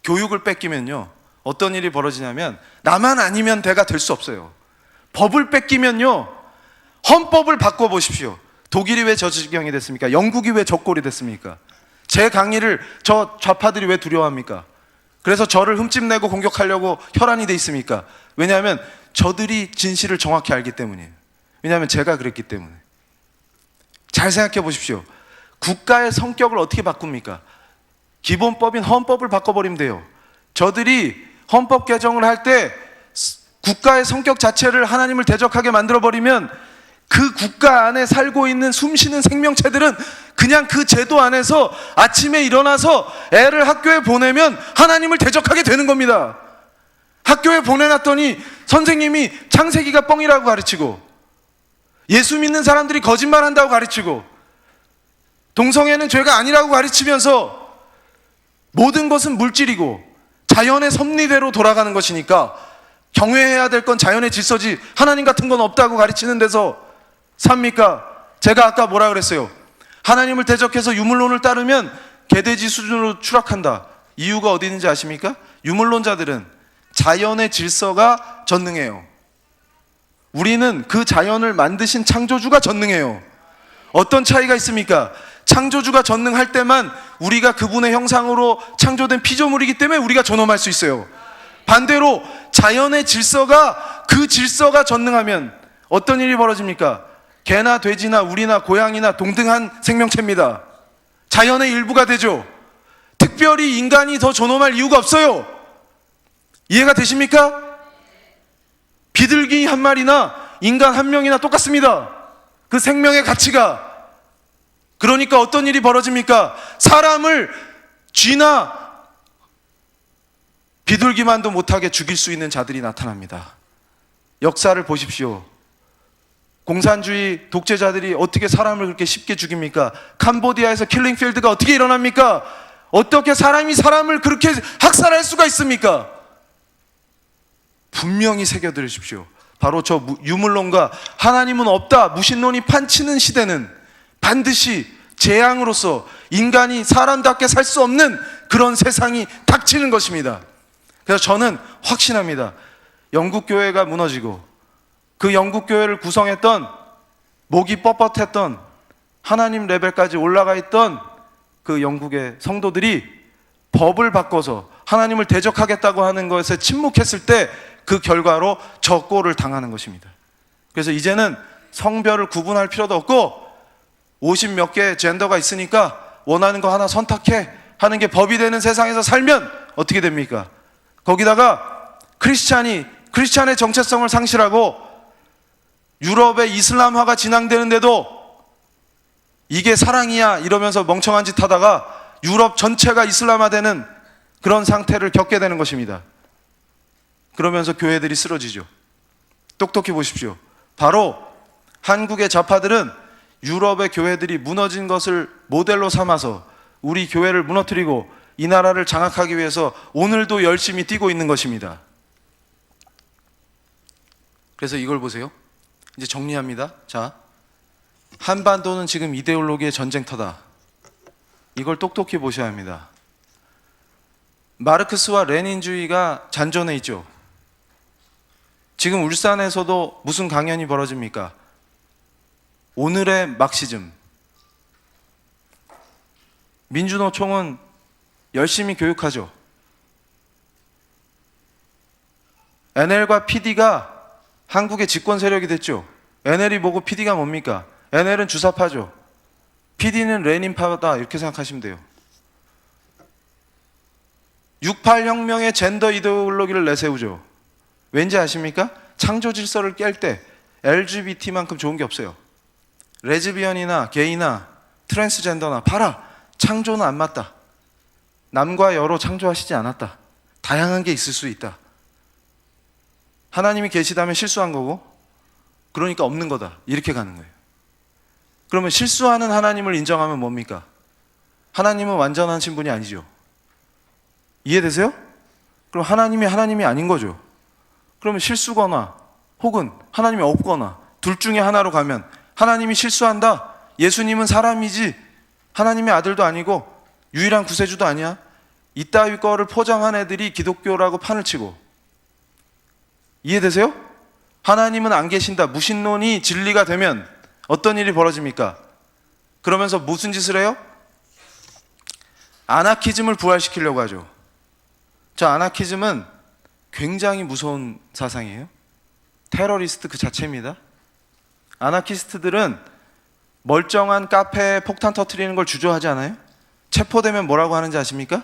교육을 뺏기면요 어떤 일이 벌어지냐면 나만 아니면 대가 될 수 없어요. 법을 뺏기면요 헌법을 바꿔보십시오. 독일이 왜 저 지경이 됐습니까? 영국이 왜 저 꼴이 됐습니까? 제 강의를 저 좌파들이 왜 두려워합니까? 그래서 저를 흠집내고 공격하려고 혈안이 돼 있습니까? 왜냐하면 저들이 진실을 정확히 알기 때문이에요. 왜냐하면 제가 그랬기 때문에. 잘 생각해 보십시오. 국가의 성격을 어떻게 바꿉니까? 기본법인 헌법을 바꿔버리면 돼요. 저들이 헌법 개정을 할 때 국가의 성격 자체를 하나님을 대적하게 만들어버리면 그 국가 안에 살고 있는 숨쉬는 생명체들은 그냥 그 제도 안에서 아침에 일어나서 애를 학교에 보내면 하나님을 대적하게 되는 겁니다. 학교에 보내놨더니 선생님이 창세기가 뻥이라고 가르치고 예수 믿는 사람들이 거짓말한다고 가르치고 동성애는 죄가 아니라고 가르치면서 모든 것은 물질이고 자연의 섭리대로 돌아가는 것이니까 경외해야 될 건 자연의 질서지 하나님 같은 건 없다고 가르치는 데서 삽니까? 제가 아까 뭐라 그랬어요? 하나님을 대적해서 유물론을 따르면 개돼지 수준으로 추락한다. 이유가 어디 있는지 아십니까? 유물론자들은 자연의 질서가 전능해요. 우리는 그 자연을 만드신 창조주가 전능해요. 어떤 차이가 있습니까? 창조주가 전능할 때만 우리가 그분의 형상으로 창조된 피조물이기 때문에 우리가 존엄할 수 있어요. 반대로 자연의 질서가 그 질서가 전능하면 어떤 일이 벌어집니까? 개나 돼지나 우리나 고양이나 동등한 생명체입니다. 자연의 일부가 되죠. 특별히 인간이 더 존엄할 이유가 없어요. 이해가 되십니까? 비둘기 한 마리나 인간 한 명이나 똑같습니다. 그 생명의 가치가. 그러니까 어떤 일이 벌어집니까? 사람을 쥐나 비둘기만도 못하게 죽일 수 있는 자들이 나타납니다. 역사를 보십시오. 공산주의 독재자들이 어떻게 사람을 그렇게 쉽게 죽입니까? 캄보디아에서 킬링필드가 어떻게 일어납니까? 어떻게 사람이 사람을 그렇게 학살할 수가 있습니까? 분명히 새겨들으십시오. 바로 저 유물론과 하나님은 없다, 무신론이 판치는 시대는 반드시 재앙으로서 인간이 사람답게 살 수 없는 그런 세상이 닥치는 것입니다. 그래서 저는 확신합니다. 영국 교회가 무너지고 그 영국 교회를 구성했던 목이 뻣뻣했던 하나님 레벨까지 올라가 있던 그 영국의 성도들이 법을 바꿔서 하나님을 대적하겠다고 하는 것에 침묵했을 때 그 결과로 저 꼴을 당하는 것입니다. 그래서 이제는 성별을 구분할 필요도 없고 50 몇 개 젠더가 있으니까 원하는 거 하나 선택해 하는 게 법이 되는 세상에서 살면 어떻게 됩니까? 거기다가 크리스찬의 정체성을 상실하고 유럽의 이슬람화가 진행되는데도 이게 사랑이야 이러면서 멍청한 짓 하다가 유럽 전체가 이슬람화되는 그런 상태를 겪게 되는 것입니다. 그러면서 교회들이 쓰러지죠. 똑똑히 보십시오. 바로 한국의 좌파들은 유럽의 교회들이 무너진 것을 모델로 삼아서 우리 교회를 무너뜨리고 이 나라를 장악하기 위해서 오늘도 열심히 뛰고 있는 것입니다. 그래서 이걸 보세요. 이제 정리합니다. 자, 한반도는 지금 이데올로기의 전쟁터다. 이걸 똑똑히 보셔야 합니다. 마르크스와 레닌주의가 잔존해 있죠. 지금 울산에서도 무슨 강연이 벌어집니까? 오늘의 막시즘. 민주노총은 열심히 교육하죠. NL과 PD가 한국의 집권 세력이 됐죠. NL이 뭐고 PD가 뭡니까? NL은 주사파죠. PD는 레닌파다 이렇게 생각하시면 돼요. 68 혁명의 젠더 이데올로기를 내세우죠. 왠지 아십니까? 창조 질서를 깰 때 LGBT만큼 좋은 게 없어요. 레즈비언이나 게이나 트랜스젠더나 봐라, 창조는 안 맞다. 남과 여로 창조하시지 않았다. 다양한 게 있을 수 있다. 하나님이 계시다면 실수한 거고, 그러니까 없는 거다. 이렇게 가는 거예요. 그러면 실수하는 하나님을 인정하면 뭡니까? 하나님은 완전하신 분이 아니죠. 이해되세요? 그럼 하나님이 아닌 거죠. 그러면 실수거나 혹은 하나님이 없거나 둘 중에 하나로 가면 하나님이 실수한다. 예수님은 사람이지 하나님의 아들도 아니고 유일한 구세주도 아니야. 이따위 거를 포장한 애들이 기독교라고 판을 치고. 이해되세요? 하나님은 안 계신다. 무신론이 진리가 되면 어떤 일이 벌어집니까? 그러면서 무슨 짓을 해요? 아나키즘을 부활시키려고 하죠. 저 아나키즘은 굉장히 무서운 사상이에요. 테러리스트 그 자체입니다. 아나키스트들은 멀쩡한 카페에 폭탄 터뜨리는 걸 주저하지 않아요? 체포되면 뭐라고 하는지 아십니까?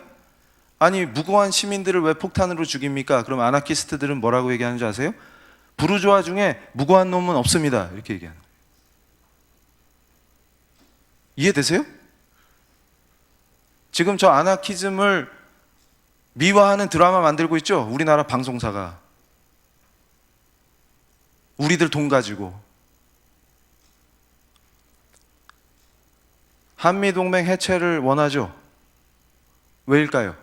아니, 무고한 시민들을 왜 폭탄으로 죽입니까? 그럼 아나키스트들은 뭐라고 얘기하는 줄 아세요? 부르주아 중에 무고한 놈은 없습니다. 이렇게 얘기하는 거예요. 이해되세요? 지금 저 아나키즘을 미화하는 드라마 만들고 있죠? 우리나라 방송사가. 우리들 돈 가지고. 한미동맹 해체를 원하죠? 왜일까요?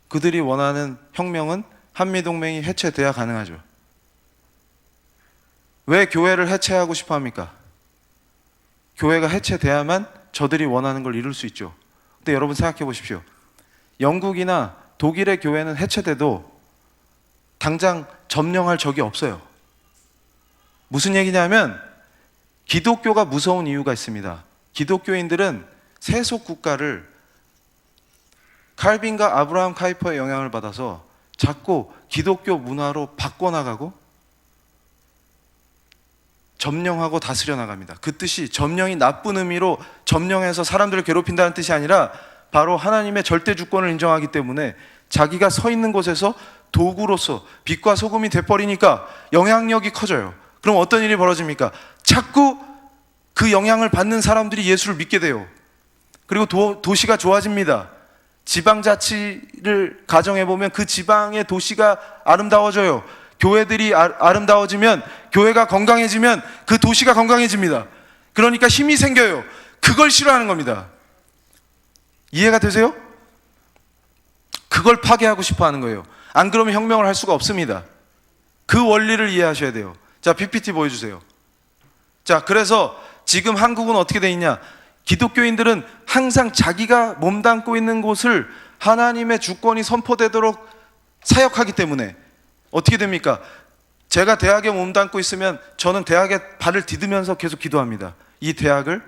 그들이 원하는 혁명은 한미동맹이 해체돼야 가능하죠. 왜 교회를 해체하고 싶어 합니까? 교회가 해체돼야만 저들이 원하는 걸 이룰 수 있죠. 근데 여러분 생각해 보십시오. 영국이나 독일의 교회는 해체돼도 당장 점령할 적이 없어요. 무슨 얘기냐면 기독교가 무서운 이유가 있습니다. 기독교인들은 세속 국가를 칼빈과 아브라함 카이퍼의 영향을 받아서 자꾸 기독교 문화로 바꿔나가고 점령하고 다스려 나갑니다. 그 뜻이 점령이 나쁜 의미로 점령해서 사람들을 괴롭힌다는 뜻이 아니라 바로 하나님의 절대 주권을 인정하기 때문에 자기가 서 있는 곳에서 도구로서 빛과 소금이 돼버리니까 영향력이 커져요. 그럼 어떤 일이 벌어집니까? 자꾸 그 영향을 받는 사람들이 예수를 믿게 돼요. 그리고 도시가 좋아집니다. 지방자치를 가정해보면 그 지방의 도시가 아름다워져요. 교회들이 아름다워지면, 교회가 건강해지면 그 도시가 건강해집니다. 그러니까 힘이 생겨요. 그걸 싫어하는 겁니다. 이해가 되세요? 그걸 파괴하고 싶어 하는 거예요. 안 그러면 혁명을 할 수가 없습니다. 그 원리를 이해하셔야 돼요. 자, PPT 보여주세요. 자, 그래서 지금 한국은 어떻게 돼 있냐? 기독교인들은 항상 자기가 몸담고 있는 곳을 하나님의 주권이 선포되도록 사역하기 때문에 어떻게 됩니까? 제가 대학에 몸담고 있으면 저는 대학에 발을 디디면서 계속 기도합니다. 이 대학을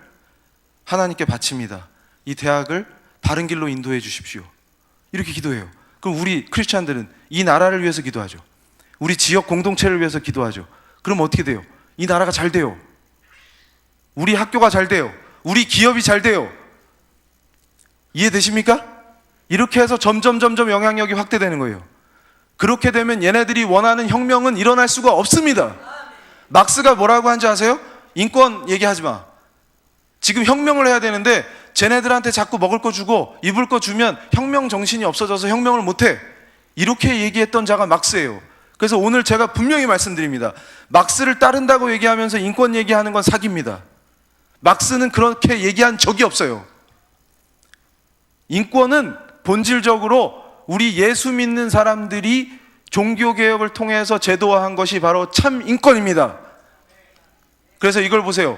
하나님께 바칩니다. 이 대학을 바른 길로 인도해 주십시오. 이렇게 기도해요. 그럼 우리 크리스찬들은 이 나라를 위해서 기도하죠. 우리 지역 공동체를 위해서 기도하죠. 그럼 어떻게 돼요? 이 나라가 잘 돼요. 우리 학교가 잘 돼요. 우리 기업이 잘 돼요. 이해되십니까? 이렇게 해서 점점 영향력이 확대되는 거예요. 그렇게 되면 얘네들이 원하는 혁명은 일어날 수가 없습니다. 막스가 뭐라고 한지 아세요? 인권 얘기하지 마. 지금 혁명을 해야 되는데 쟤네들한테 자꾸 먹을 거 주고 입을 거 주면 혁명 정신이 없어져서 혁명을 못해. 이렇게 얘기했던 자가 막스예요. 그래서 오늘 제가 분명히 말씀드립니다. 막스를 따른다고 얘기하면서 인권 얘기하는 건 사기입니다. 막스는 그렇게 얘기한 적이 없어요. 인권은 본질적으로 우리 예수 믿는 사람들이 종교개혁을 통해서 제도화한 것이 바로 참 인권입니다. 그래서 이걸 보세요.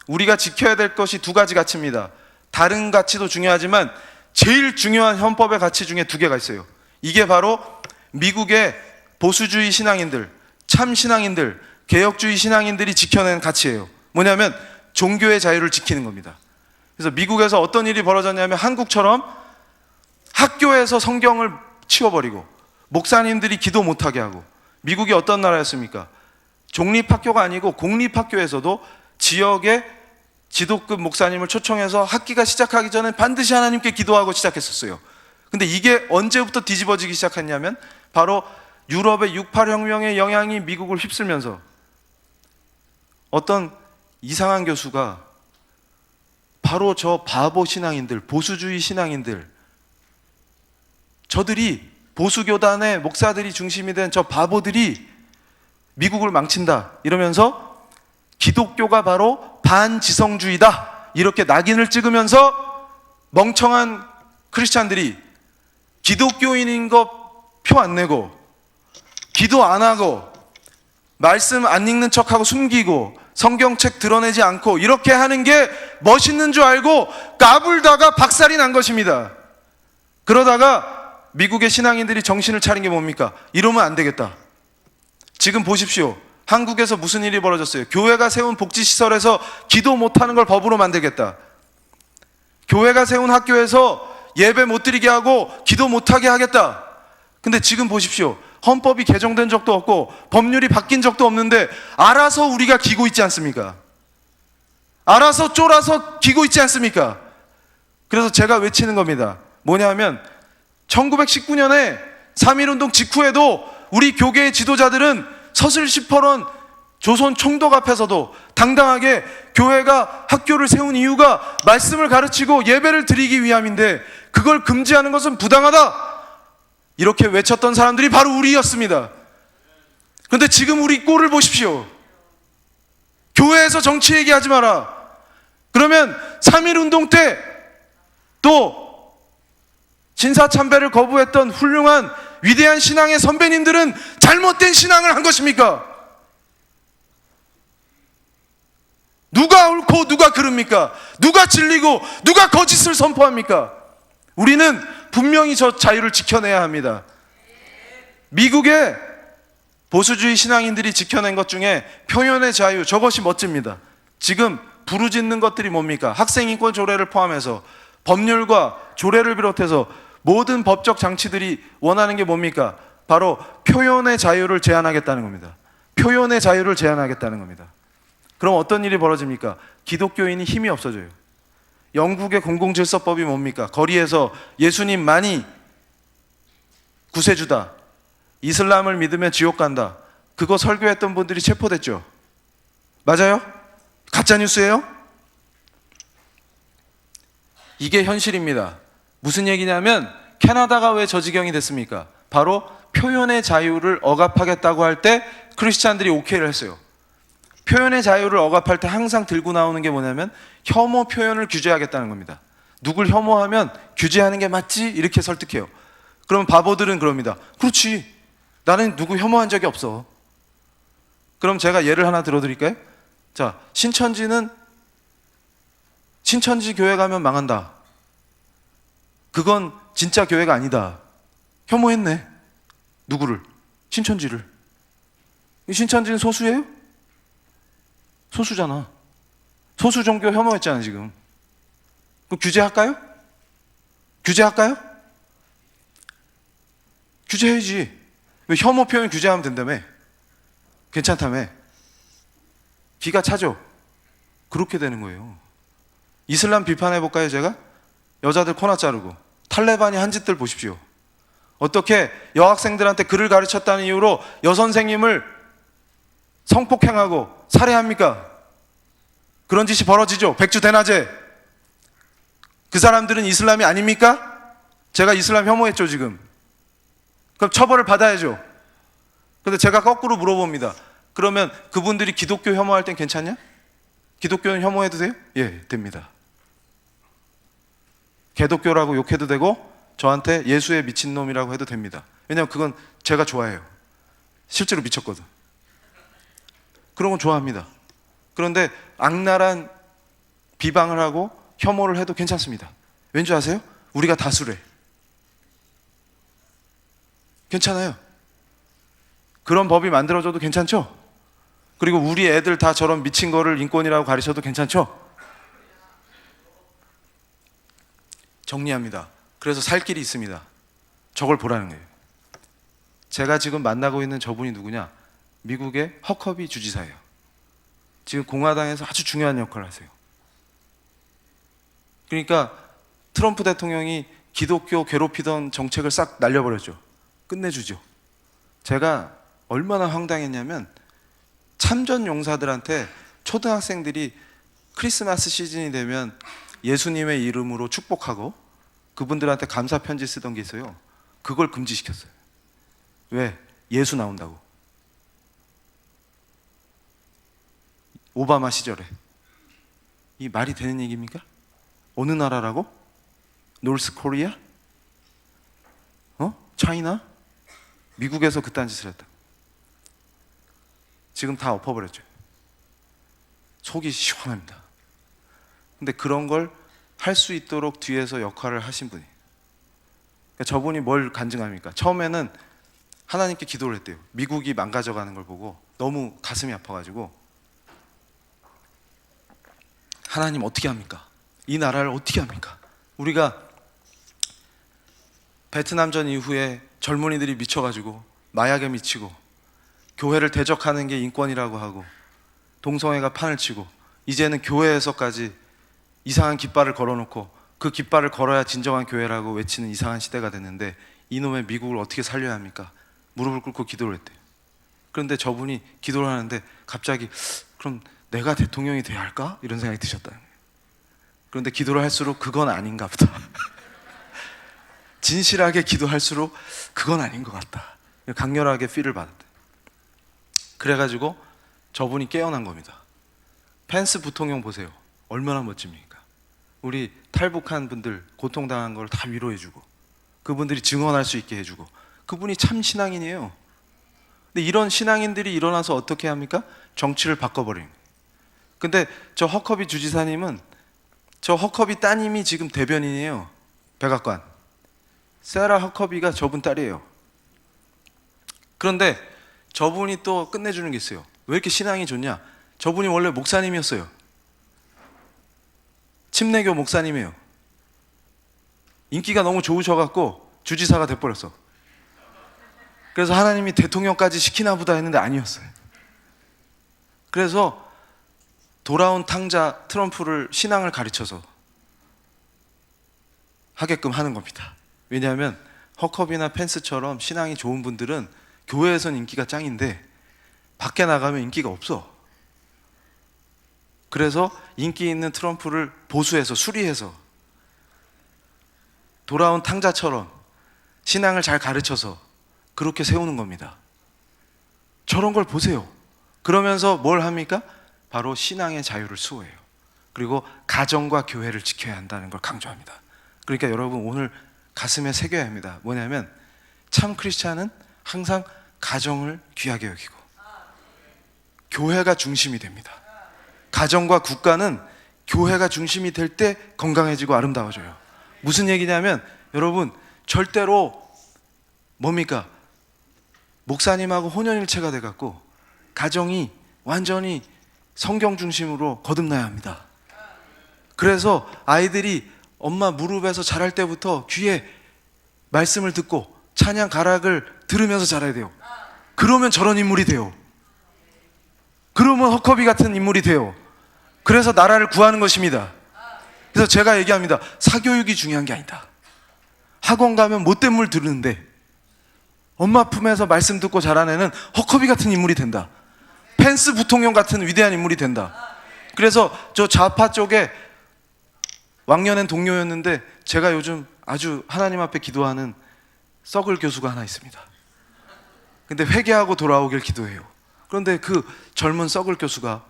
우리가 지켜야 될 것이 두 가지 가치입니다. 다른 가치도 중요하지만 제일 중요한 헌법의 가치 중에 두 개가 있어요. 이게 바로 미국의 보수주의 신앙인들, 참 신앙인들, 개혁주의 신앙인들이 지켜낸 가치예요. 뭐냐면 종교의 자유를 지키는 겁니다. 그래서 미국에서 어떤 일이 벌어졌냐면 한국처럼 학교에서 성경을 치워버리고 목사님들이 기도 못하게 하고. 미국이 어떤 나라였습니까? 종립학교가 아니고 공립학교에서도 지역의 지도급 목사님을 초청해서 학기가 시작하기 전에 반드시 하나님께 기도하고 시작했었어요. 근데 이게 언제부터 뒤집어지기 시작했냐면 바로 유럽의 68혁명의 영향이 미국을 휩쓸면서 어떤 이상한 교수가 바로 저 바보 신앙인들, 보수주의 신앙인들, 저들이 보수교단의 목사들이 중심이 된 저 바보들이 미국을 망친다 이러면서 기독교가 바로 반지성주의다 이렇게 낙인을 찍으면서 멍청한 크리스찬들이 기독교인인 거 표 안 내고 기도 안 하고 말씀 안 읽는 척하고 숨기고 성경책 드러내지 않고 이렇게 하는 게 멋있는 줄 알고 까불다가 박살이 난 것입니다. 그러다가 미국의 신앙인들이 정신을 차린 게 뭡니까? 이러면 안 되겠다. 지금 보십시오. 한국에서 무슨 일이 벌어졌어요? 교회가 세운 복지시설에서 기도 못하는 걸 법으로 만들겠다. 교회가 세운 학교에서 예배 못 드리게 하고 기도 못하게 하겠다. 근데 지금 보십시오. 헌법이 개정된 적도 없고 법률이 바뀐 적도 없는데 알아서 우리가 기고 있지 않습니까? 알아서 쫄아서 기고 있지 않습니까? 그래서 제가 외치는 겁니다. 뭐냐면 1919년에 3.1운동 직후에도 우리 교계의 지도자들은 서슬시퍼런 조선 총독 앞에서도 당당하게 교회가 학교를 세운 이유가 말씀을 가르치고 예배를 드리기 위함인데 그걸 금지하는 것은 부당하다 이렇게 외쳤던 사람들이 바로 우리였습니다. 그런데 지금 우리 꼴을 보십시오. 교회에서 정치 얘기하지 마라. 그러면 3.1운동 때 또 신사참배를 거부했던 훌륭한 위대한 신앙의 선배님들은 잘못된 신앙을 한 것입니까? 누가 옳고 누가 그릅니까? 누가 진리고 누가 거짓을 선포합니까? 우리는 분명히 저 자유를 지켜내야 합니다. 미국의 보수주의 신앙인들이 지켜낸 것 중에 표현의 자유, 저것이 멋집니다. 지금 부르짖는 것들이 뭡니까? 학생인권 조례를 포함해서 법률과 조례를 비롯해서 모든 법적 장치들이 원하는 게 뭡니까? 바로 표현의 자유를 제한하겠다는 겁니다. 표현의 자유를 제한하겠다는 겁니다. 그럼 어떤 일이 벌어집니까? 기독교인이 힘이 없어져요. 영국의 공공질서법이 뭡니까? 거리에서 예수님만이 구세주다, 이슬람을 믿으면 지옥 간다, 그거 설교했던 분들이 체포됐죠. 맞아요? 가짜뉴스예요? 이게 현실입니다. 무슨 얘기냐면 캐나다가 왜 저 지경이 됐습니까? 바로 표현의 자유를 억압하겠다고 할 때 크리스찬들이 오케이를 했어요. 표현의 자유를 억압할 때 항상 들고 나오는 게 뭐냐면 혐오 표현을 규제하겠다는 겁니다. 누굴 혐오하면 규제하는 게 맞지? 이렇게 설득해요. 그러면 바보들은 그럽니다. 그렇지, 나는 누구 혐오한 적이 없어. 그럼 제가 예를 하나 들어드릴까요? 자, 신천지 교회 가면 망한다. 그건 진짜 교회가 아니다. 혐오했네. 누구를? 신천지를. 신천지는 소수예요? 소수잖아. 소수 종교 혐오했잖아 지금. 그럼 규제할까요? 규제할까요? 규제해야지. 왜 혐오 표현 규제하면 된다며? 괜찮다며? 기가 차죠? 그렇게 되는 거예요. 이슬람 비판해볼까요 제가? 여자들 코나 자르고 탈레반이 한 짓들 보십시오. 어떻게 여학생들한테 글을 가르쳤다는 이유로 여선생님을 성폭행하고 살해합니까? 그런 짓이 벌어지죠. 백주대낮에. 그 사람들은 이슬람이 아닙니까? 제가 이슬람 혐오했죠 지금. 그럼 처벌을 받아야죠. 근데 제가 거꾸로 물어봅니다. 그러면 그분들이 기독교 혐오할 땐 괜찮냐? 기독교는 혐오해도 돼요? 예, 됩니다. 개독교라고 욕해도 되고 저한테 예수의 미친놈이라고 해도 됩니다. 왜냐하면 그건 제가 좋아해요. 실제로 미쳤거든. 그런 건 좋아합니다. 그런데 악랄한 비방을 하고 혐오를 해도 괜찮습니다. 왠지 아세요? 우리가 다수래. 괜찮아요. 그런 법이 만들어져도 괜찮죠? 그리고 우리 애들 다 저런 미친 거를 인권이라고 가르쳐도 괜찮죠? 정리합니다. 그래서 살 길이 있습니다. 저걸 보라는 거예요. 제가 지금 만나고 있는 저분이 누구냐? 미국의 허커비 주지사예요. 지금 공화당에서 아주 중요한 역할을 하세요. 그러니까 트럼프 대통령이 기독교 괴롭히던 정책을 싹 날려버렸죠. 끝내주죠. 제가 얼마나 황당했냐면 참전 용사들한테 초등학생들이 크리스마스 시즌이 되면 예수님의 이름으로 축복하고 그분들한테 감사 편지 쓰던 게 있어요. 그걸 금지시켰어요. 왜? 예수 나온다고. 오바마 시절에. 이 말이 되는 얘기입니까? 어느 나라라고? 노스 코리아? 차이나? 미국에서 그딴 짓을 했다. 지금 다 엎어버렸죠. 속이 시원합니다. 근데 그런 걸 할 수 있도록 뒤에서 역할을 하신 분이. 그러니까 저분이 뭘 간증합니까? 처음에는 하나님께 기도를 했대요. 미국이 망가져가는 걸 보고 너무 가슴이 아파가지고, 하나님 어떻게 합니까? 이 나라를 어떻게 합니까? 우리가 베트남전 이후에 젊은이들이 미쳐가지고 마약에 미치고 교회를 대적하는 게 인권이라고 하고 동성애가 판을 치고 이제는 교회에서까지 이상한 깃발을 걸어놓고 그 깃발을 걸어야 진정한 교회라고 외치는 이상한 시대가 됐는데, 이놈의 미국을 어떻게 살려야 합니까? 무릎을 꿇고 기도를 했대요. 그런데 저분이 기도를 하는데 갑자기 그럼 내가 대통령이 돼야 할까? 이런 생각이 드셨다는 거예요. 그런데 기도를 할수록 그건 아닌가 보다. 진실하게 기도할수록 그건 아닌 것 같다. 강렬하게 필을 받았대. 그래가지고 저분이 깨어난 겁니다. 펜스 부통령 보세요. 얼마나 멋집니까? 우리 탈북한 분들 고통당한 걸 다 위로해주고 그분들이 증언할 수 있게 해주고, 그분이 참 신앙인이에요. 근데 이런 신앙인들이 일어나서 어떻게 합니까? 정치를 바꿔버리는 거예요. 근데 저 허커비 주지사님은, 저 허커비 따님이 지금 대변인이에요. 백악관 세라 허커비가 저분 딸이에요. 그런데 저분이 또 끝내주는 게 있어요. 왜 이렇게 신앙이 좋냐? 저분이 원래 목사님이었어요. 침례교 목사님이에요. 인기가 너무 좋으셔갖고 주지사가 돼버렸어. 그래서 하나님이 대통령까지 시키나 보다 했는데 아니었어요. 그래서 돌아온 탕자 트럼프를 신앙을 가르쳐서 하게끔 하는 겁니다. 왜냐하면 허커비나 펜스처럼 신앙이 좋은 분들은 교회에선 인기가 짱인데 밖에 나가면 인기가 없어. 그래서 인기 있는 트럼프를 보수해서 수리해서 돌아온 탕자처럼 신앙을 잘 가르쳐서 그렇게 세우는 겁니다. 저런 걸 보세요. 그러면서 뭘 합니까? 바로 신앙의 자유를 수호해요. 그리고 가정과 교회를 지켜야 한다는 걸 강조합니다. 그러니까 여러분 오늘 가슴에 새겨야 합니다. 뭐냐면 참 크리스찬은 항상 가정을 귀하게 여기고 교회가 중심이 됩니다. 가정과 국가는 교회가 중심이 될 때 건강해지고 아름다워져요. 무슨 얘기냐면 여러분 절대로 뭡니까? 목사님하고 혼연일체가 돼갖고 가정이 완전히 성경 중심으로 거듭나야 합니다. 그래서 아이들이 엄마 무릎에서 자랄 때부터 귀에 말씀을 듣고 찬양 가락을 들으면서 자라야 돼요. 그러면 저런 인물이 돼요. 그러면 허커비 같은 인물이 돼요. 그래서 나라를 구하는 것입니다. 그래서 제가 얘기합니다. 사교육이 중요한 게 아니다. 학원 가면 못된 물 들으는데 엄마 품에서 말씀 듣고 자란 애는 허커비 같은 인물이 된다. 펜스 부통령 같은 위대한 인물이 된다. 그래서 저 좌파 쪽에 왕년엔 동료였는데 제가 요즘 아주 하나님 앞에 기도하는 썩을 교수가 하나 있습니다. 근데 회개하고 돌아오길 기도해요. 그런데 그 젊은 썩을 교수가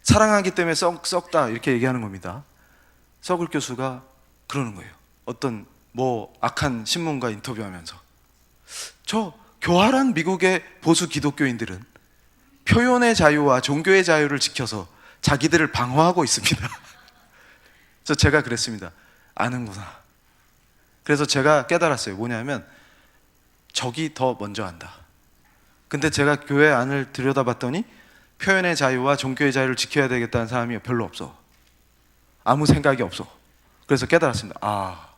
사랑하기 때문에 썩다 이렇게 얘기하는 겁니다. 썩을 교수가 그러는 거예요. 어떤 악한 신문과 인터뷰하면서 저 교활한 미국의 보수 기독교인들은 표현의 자유와 종교의 자유를 지켜서 자기들을 방어하고 있습니다. 그래서 제가 그랬습니다. 아는구나. 그래서 제가 깨달았어요. 뭐냐면 적이 더 먼저 한다. 근데 제가 교회 안을 들여다봤더니 표현의 자유와 종교의 자유를 지켜야 되겠다는 사람이 별로 없어. 아무 생각이 없어. 그래서 깨달았습니다. 아,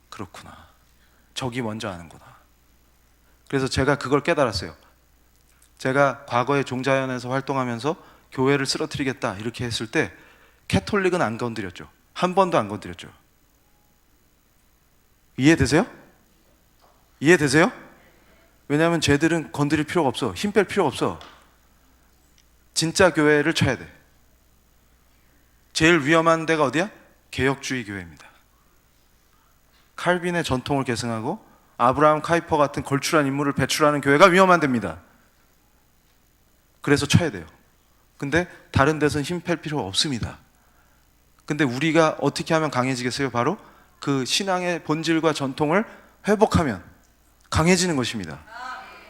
그렇구나. 적이 먼저 하는구나. 그래서 제가 그걸 깨달았어요. 제가 과거에 종자연에서 활동하면서 교회를 쓰러뜨리겠다 이렇게 했을 때 캐톨릭은 안 건드렸죠. 한 번도 안 건드렸죠. 이해되세요? 이해되세요? 왜냐하면 쟤들은 건드릴 필요가 없어. 힘 뺄 필요가 없어. 진짜 교회를 쳐야 돼. 제일 위험한 데가 어디야? 개혁주의 교회입니다. 칼빈의 전통을 계승하고 아브라함 카이퍼 같은 걸출한 인물을 배출하는 교회가 위험한 데입니다. 그래서 쳐야 돼요. 근데 다른 데서는 힘 뺄 필요가 없습니다. 근데 우리가 어떻게 하면 강해지겠어요? 바로 그 신앙의 본질과 전통을 회복하면 강해지는 것입니다.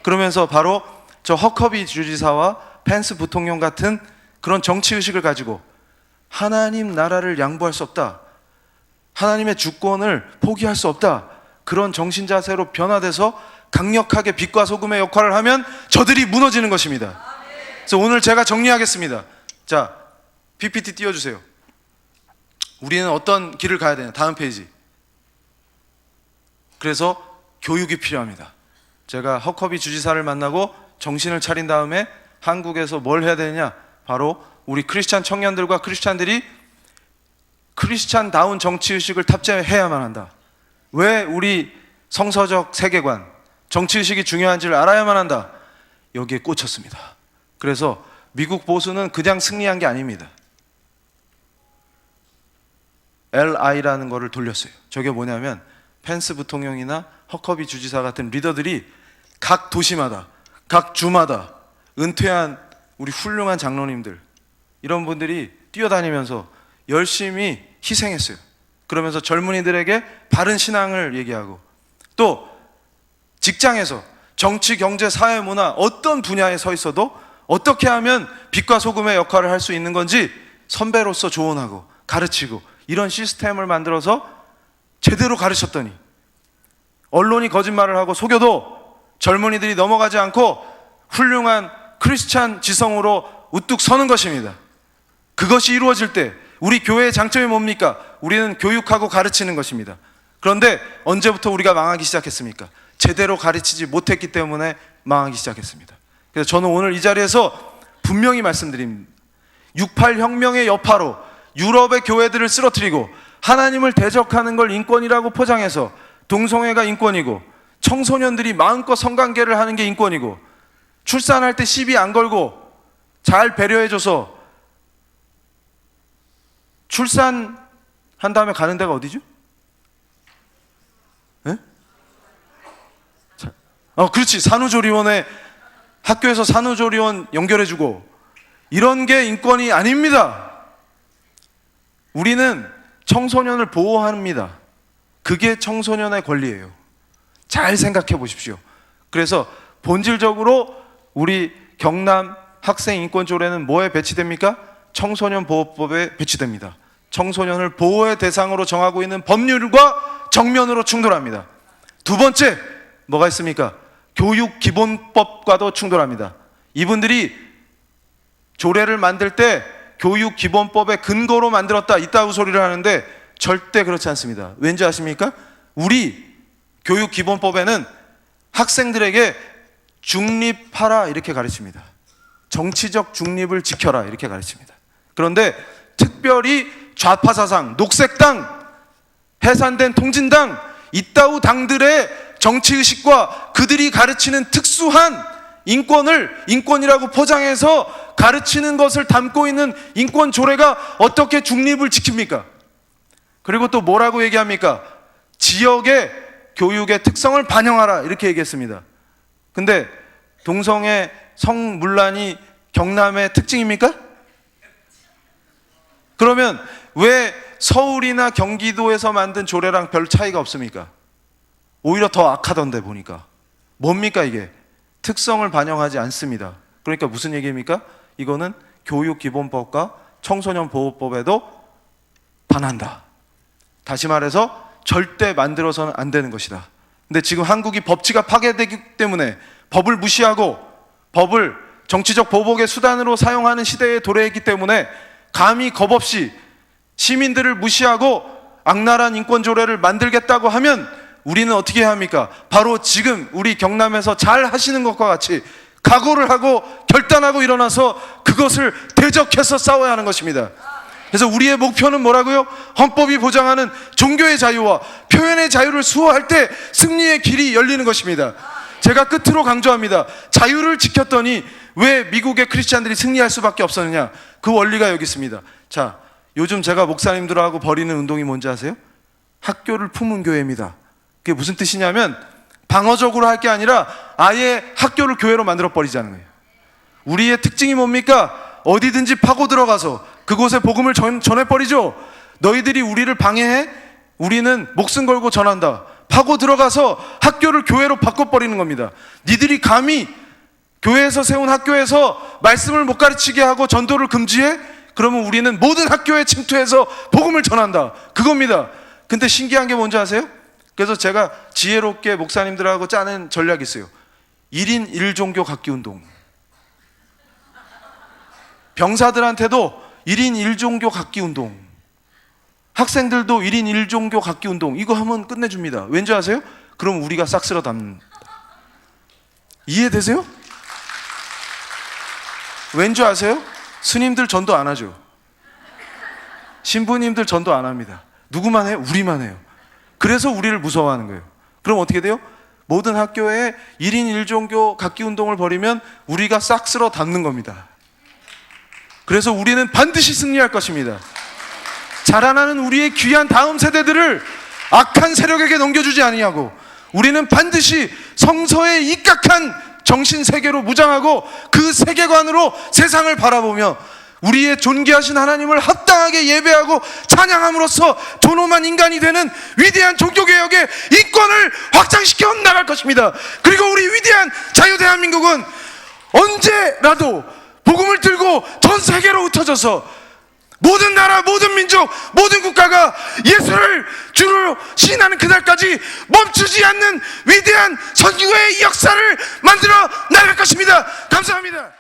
그러면서 바로 저 허커비 주지사와 펜스 부통령 같은 그런 정치의식을 가지고 하나님 나라를 양보할 수 없다, 하나님의 주권을 포기할 수 없다, 그런 정신자세로 변화돼서 강력하게 빛과 소금의 역할을 하면 저들이 무너지는 것입니다. 그래서 오늘 제가 정리하겠습니다. 자, PPT 띄워주세요. 우리는 어떤 길을 가야 되냐? 다음 페이지. 그래서 교육이 필요합니다. 제가 허커비 주지사를 만나고 정신을 차린 다음에 한국에서 뭘 해야 되느냐? 바로 우리 크리스찬 청년들과 크리스찬들이 크리스찬다운 정치의식을 탑재해야만 한다. 왜 우리 성서적 세계관, 정치의식이 중요한지를 알아야만 한다. 여기에 꽂혔습니다. 그래서 미국 보수는 그냥 승리한 게 아닙니다. LI라는 거를 돌렸어요. 저게 뭐냐면 펜스 부통령이나 허커비 주지사 같은 리더들이 각 도시마다, 각 주마다 은퇴한 우리 훌륭한 장로님들, 이런 분들이 뛰어다니면서 열심히 희생했어요. 그러면서 젊은이들에게 바른 신앙을 얘기하고, 또 직장에서 정치, 경제, 사회, 문화 어떤 분야에 서 있어도 어떻게 하면 빛과 소금의 역할을 할 수 있는 건지 선배로서 조언하고 가르치고, 이런 시스템을 만들어서 제대로 가르쳤더니 언론이 거짓말을 하고 속여도 젊은이들이 넘어가지 않고 훌륭한 크리스찬 지성으로 우뚝 서는 것입니다. 그것이 이루어질 때 우리 교회의 장점이 뭡니까? 우리는 교육하고 가르치는 것입니다. 그런데 언제부터 우리가 망하기 시작했습니까? 제대로 가르치지 못했기 때문에 망하기 시작했습니다. 그래서 저는 오늘 이 자리에서 분명히 말씀드립니다. 68 혁명의 여파로 유럽의 교회들을 쓰러뜨리고 하나님을 대적하는 걸 인권이라고 포장해서 동성애가 인권이고, 청소년들이 마음껏 성관계를 하는 게 인권이고, 출산할 때 시비 안 걸고 잘 배려해줘서 출산한 다음에 가는 데가 어디죠? 네? 그렇지. 산후조리원에, 학교에서 산후조리원 연결해주고, 이런 게 인권이 아닙니다. 우리는 청소년을 보호합니다. 그게 청소년의 권리예요. 잘 생각해 보십시오. 그래서 본질적으로 우리 경남 학생인권조례는 뭐에 배치됩니까? 청소년 보호법에 배치됩니다. 청소년을 보호의 대상으로 정하고 있는 법률과 정면으로 충돌합니다. 두 번째, 뭐가 있습니까? 교육기본법과도 충돌합니다. 이분들이 조례를 만들 때 교육기본법의 근거로 만들었다, 이따구 소리를 하는데 절대 그렇지 않습니다. 왠지 아십니까? 우리 교육기본법에는 학생들에게 중립하라 이렇게 가르칩니다. 정치적 중립을 지켜라 이렇게 가르칩니다. 그런데 특별히 좌파 사상, 녹색당, 해산된 통진당, 이따우 당들의 정치의식과 그들이 가르치는 특수한 인권을 인권이라고 포장해서 가르치는 것을 담고 있는 인권 조례가 어떻게 중립을 지킵니까? 그리고 또 뭐라고 얘기합니까? 지역의 교육의 특성을 반영하라 이렇게 얘기했습니다. 근데 동성애 성문란이 경남의 특징입니까? 그러면 왜 서울이나 경기도에서 만든 조례랑 별 차이가 없습니까? 오히려 더 악하던데 보니까. 뭡니까 이게? 특성을 반영하지 않습니다. 그러니까 무슨 얘기입니까? 이거는 교육기본법과 청소년보호법에도 반한다. 다시 말해서 절대 만들어서는 안 되는 것이다. 근데 지금 한국이 법치가 파괴되기 때문에 법을 무시하고 법을 정치적 보복의 수단으로 사용하는 시대에 도래했기 때문에 감히 겁없이 시민들을 무시하고 악랄한 인권조례를 만들겠다고 하면 우리는 어떻게 해야 합니까? 바로 지금 우리 경남에서 잘 하시는 것과 같이 각오를 하고 결단하고 일어나서 그것을 대적해서 싸워야 하는 것입니다. 그래서 우리의 목표는 뭐라고요? 헌법이 보장하는 종교의 자유와 표현의 자유를 수호할 때 승리의 길이 열리는 것입니다. 제가 끝으로 강조합니다. 자유를 지켰더니 왜 미국의 크리스찬들이 승리할 수밖에 없었느냐? 그 원리가 여기 있습니다. 자, 요즘 제가 목사님들하고 벌이는 운동이 뭔지 아세요? 학교를 품은 교회입니다. 그게 무슨 뜻이냐면 방어적으로 할 게 아니라 아예 학교를 교회로 만들어 버리자는 거예요. 우리의 특징이 뭡니까? 어디든지 파고 들어가서 그곳에 복음을 전해버리죠. 너희들이 우리를 방해해? 우리는 목숨 걸고 전한다. 파고 들어가서 학교를 교회로 바꿔버리는 겁니다. 니들이 감히 교회에서 세운 학교에서 말씀을 못 가르치게 하고 전도를 금지해? 그러면 우리는 모든 학교에 침투해서 복음을 전한다. 그겁니다. 근데 신기한 게 뭔지 아세요? 그래서 제가 지혜롭게 목사님들하고 짜낸 전략이 있어요. 1인 1종교 각기운동. 병사들한테도 1인 1종교 각기운동. 학생들도 1인 1종교 각기운동. 이거 하면 끝내줍니다. 왠지 아세요? 그럼 우리가 싹 쓸어 담는다. 이해되세요? 왠지 아세요? 스님들 전도 안 하죠. 신부님들 전도 안 합니다. 누구만 해요? 우리만 해요. 그래서 우리를 무서워하는 거예요. 그럼 어떻게 돼요? 모든 학교에 1인 1종교 각기운동을 벌이면 우리가 싹 쓸어 담는 겁니다. 그래서 우리는 반드시 승리할 것입니다. 자라나는 우리의 귀한 다음 세대들을 악한 세력에게 넘겨주지 아니하고 우리는 반드시 성서에 입각한 정신 세계로 무장하고 그 세계관으로 세상을 바라보며 우리의 존귀하신 하나님을 합당하게 예배하고 찬양함으로써 존엄한 인간이 되는 위대한 종교개혁의 인권을 확장시켜 나갈 것입니다. 그리고 우리 위대한 자유대한민국은 언제라도 복음을 들고 전 세계로 흩어져서 모든 나라, 모든 민족, 모든 국가가 예수를 주로 시인하는 그날까지 멈추지 않는 위대한 선교의 역사를 만들어 나갈 것입니다. 감사합니다.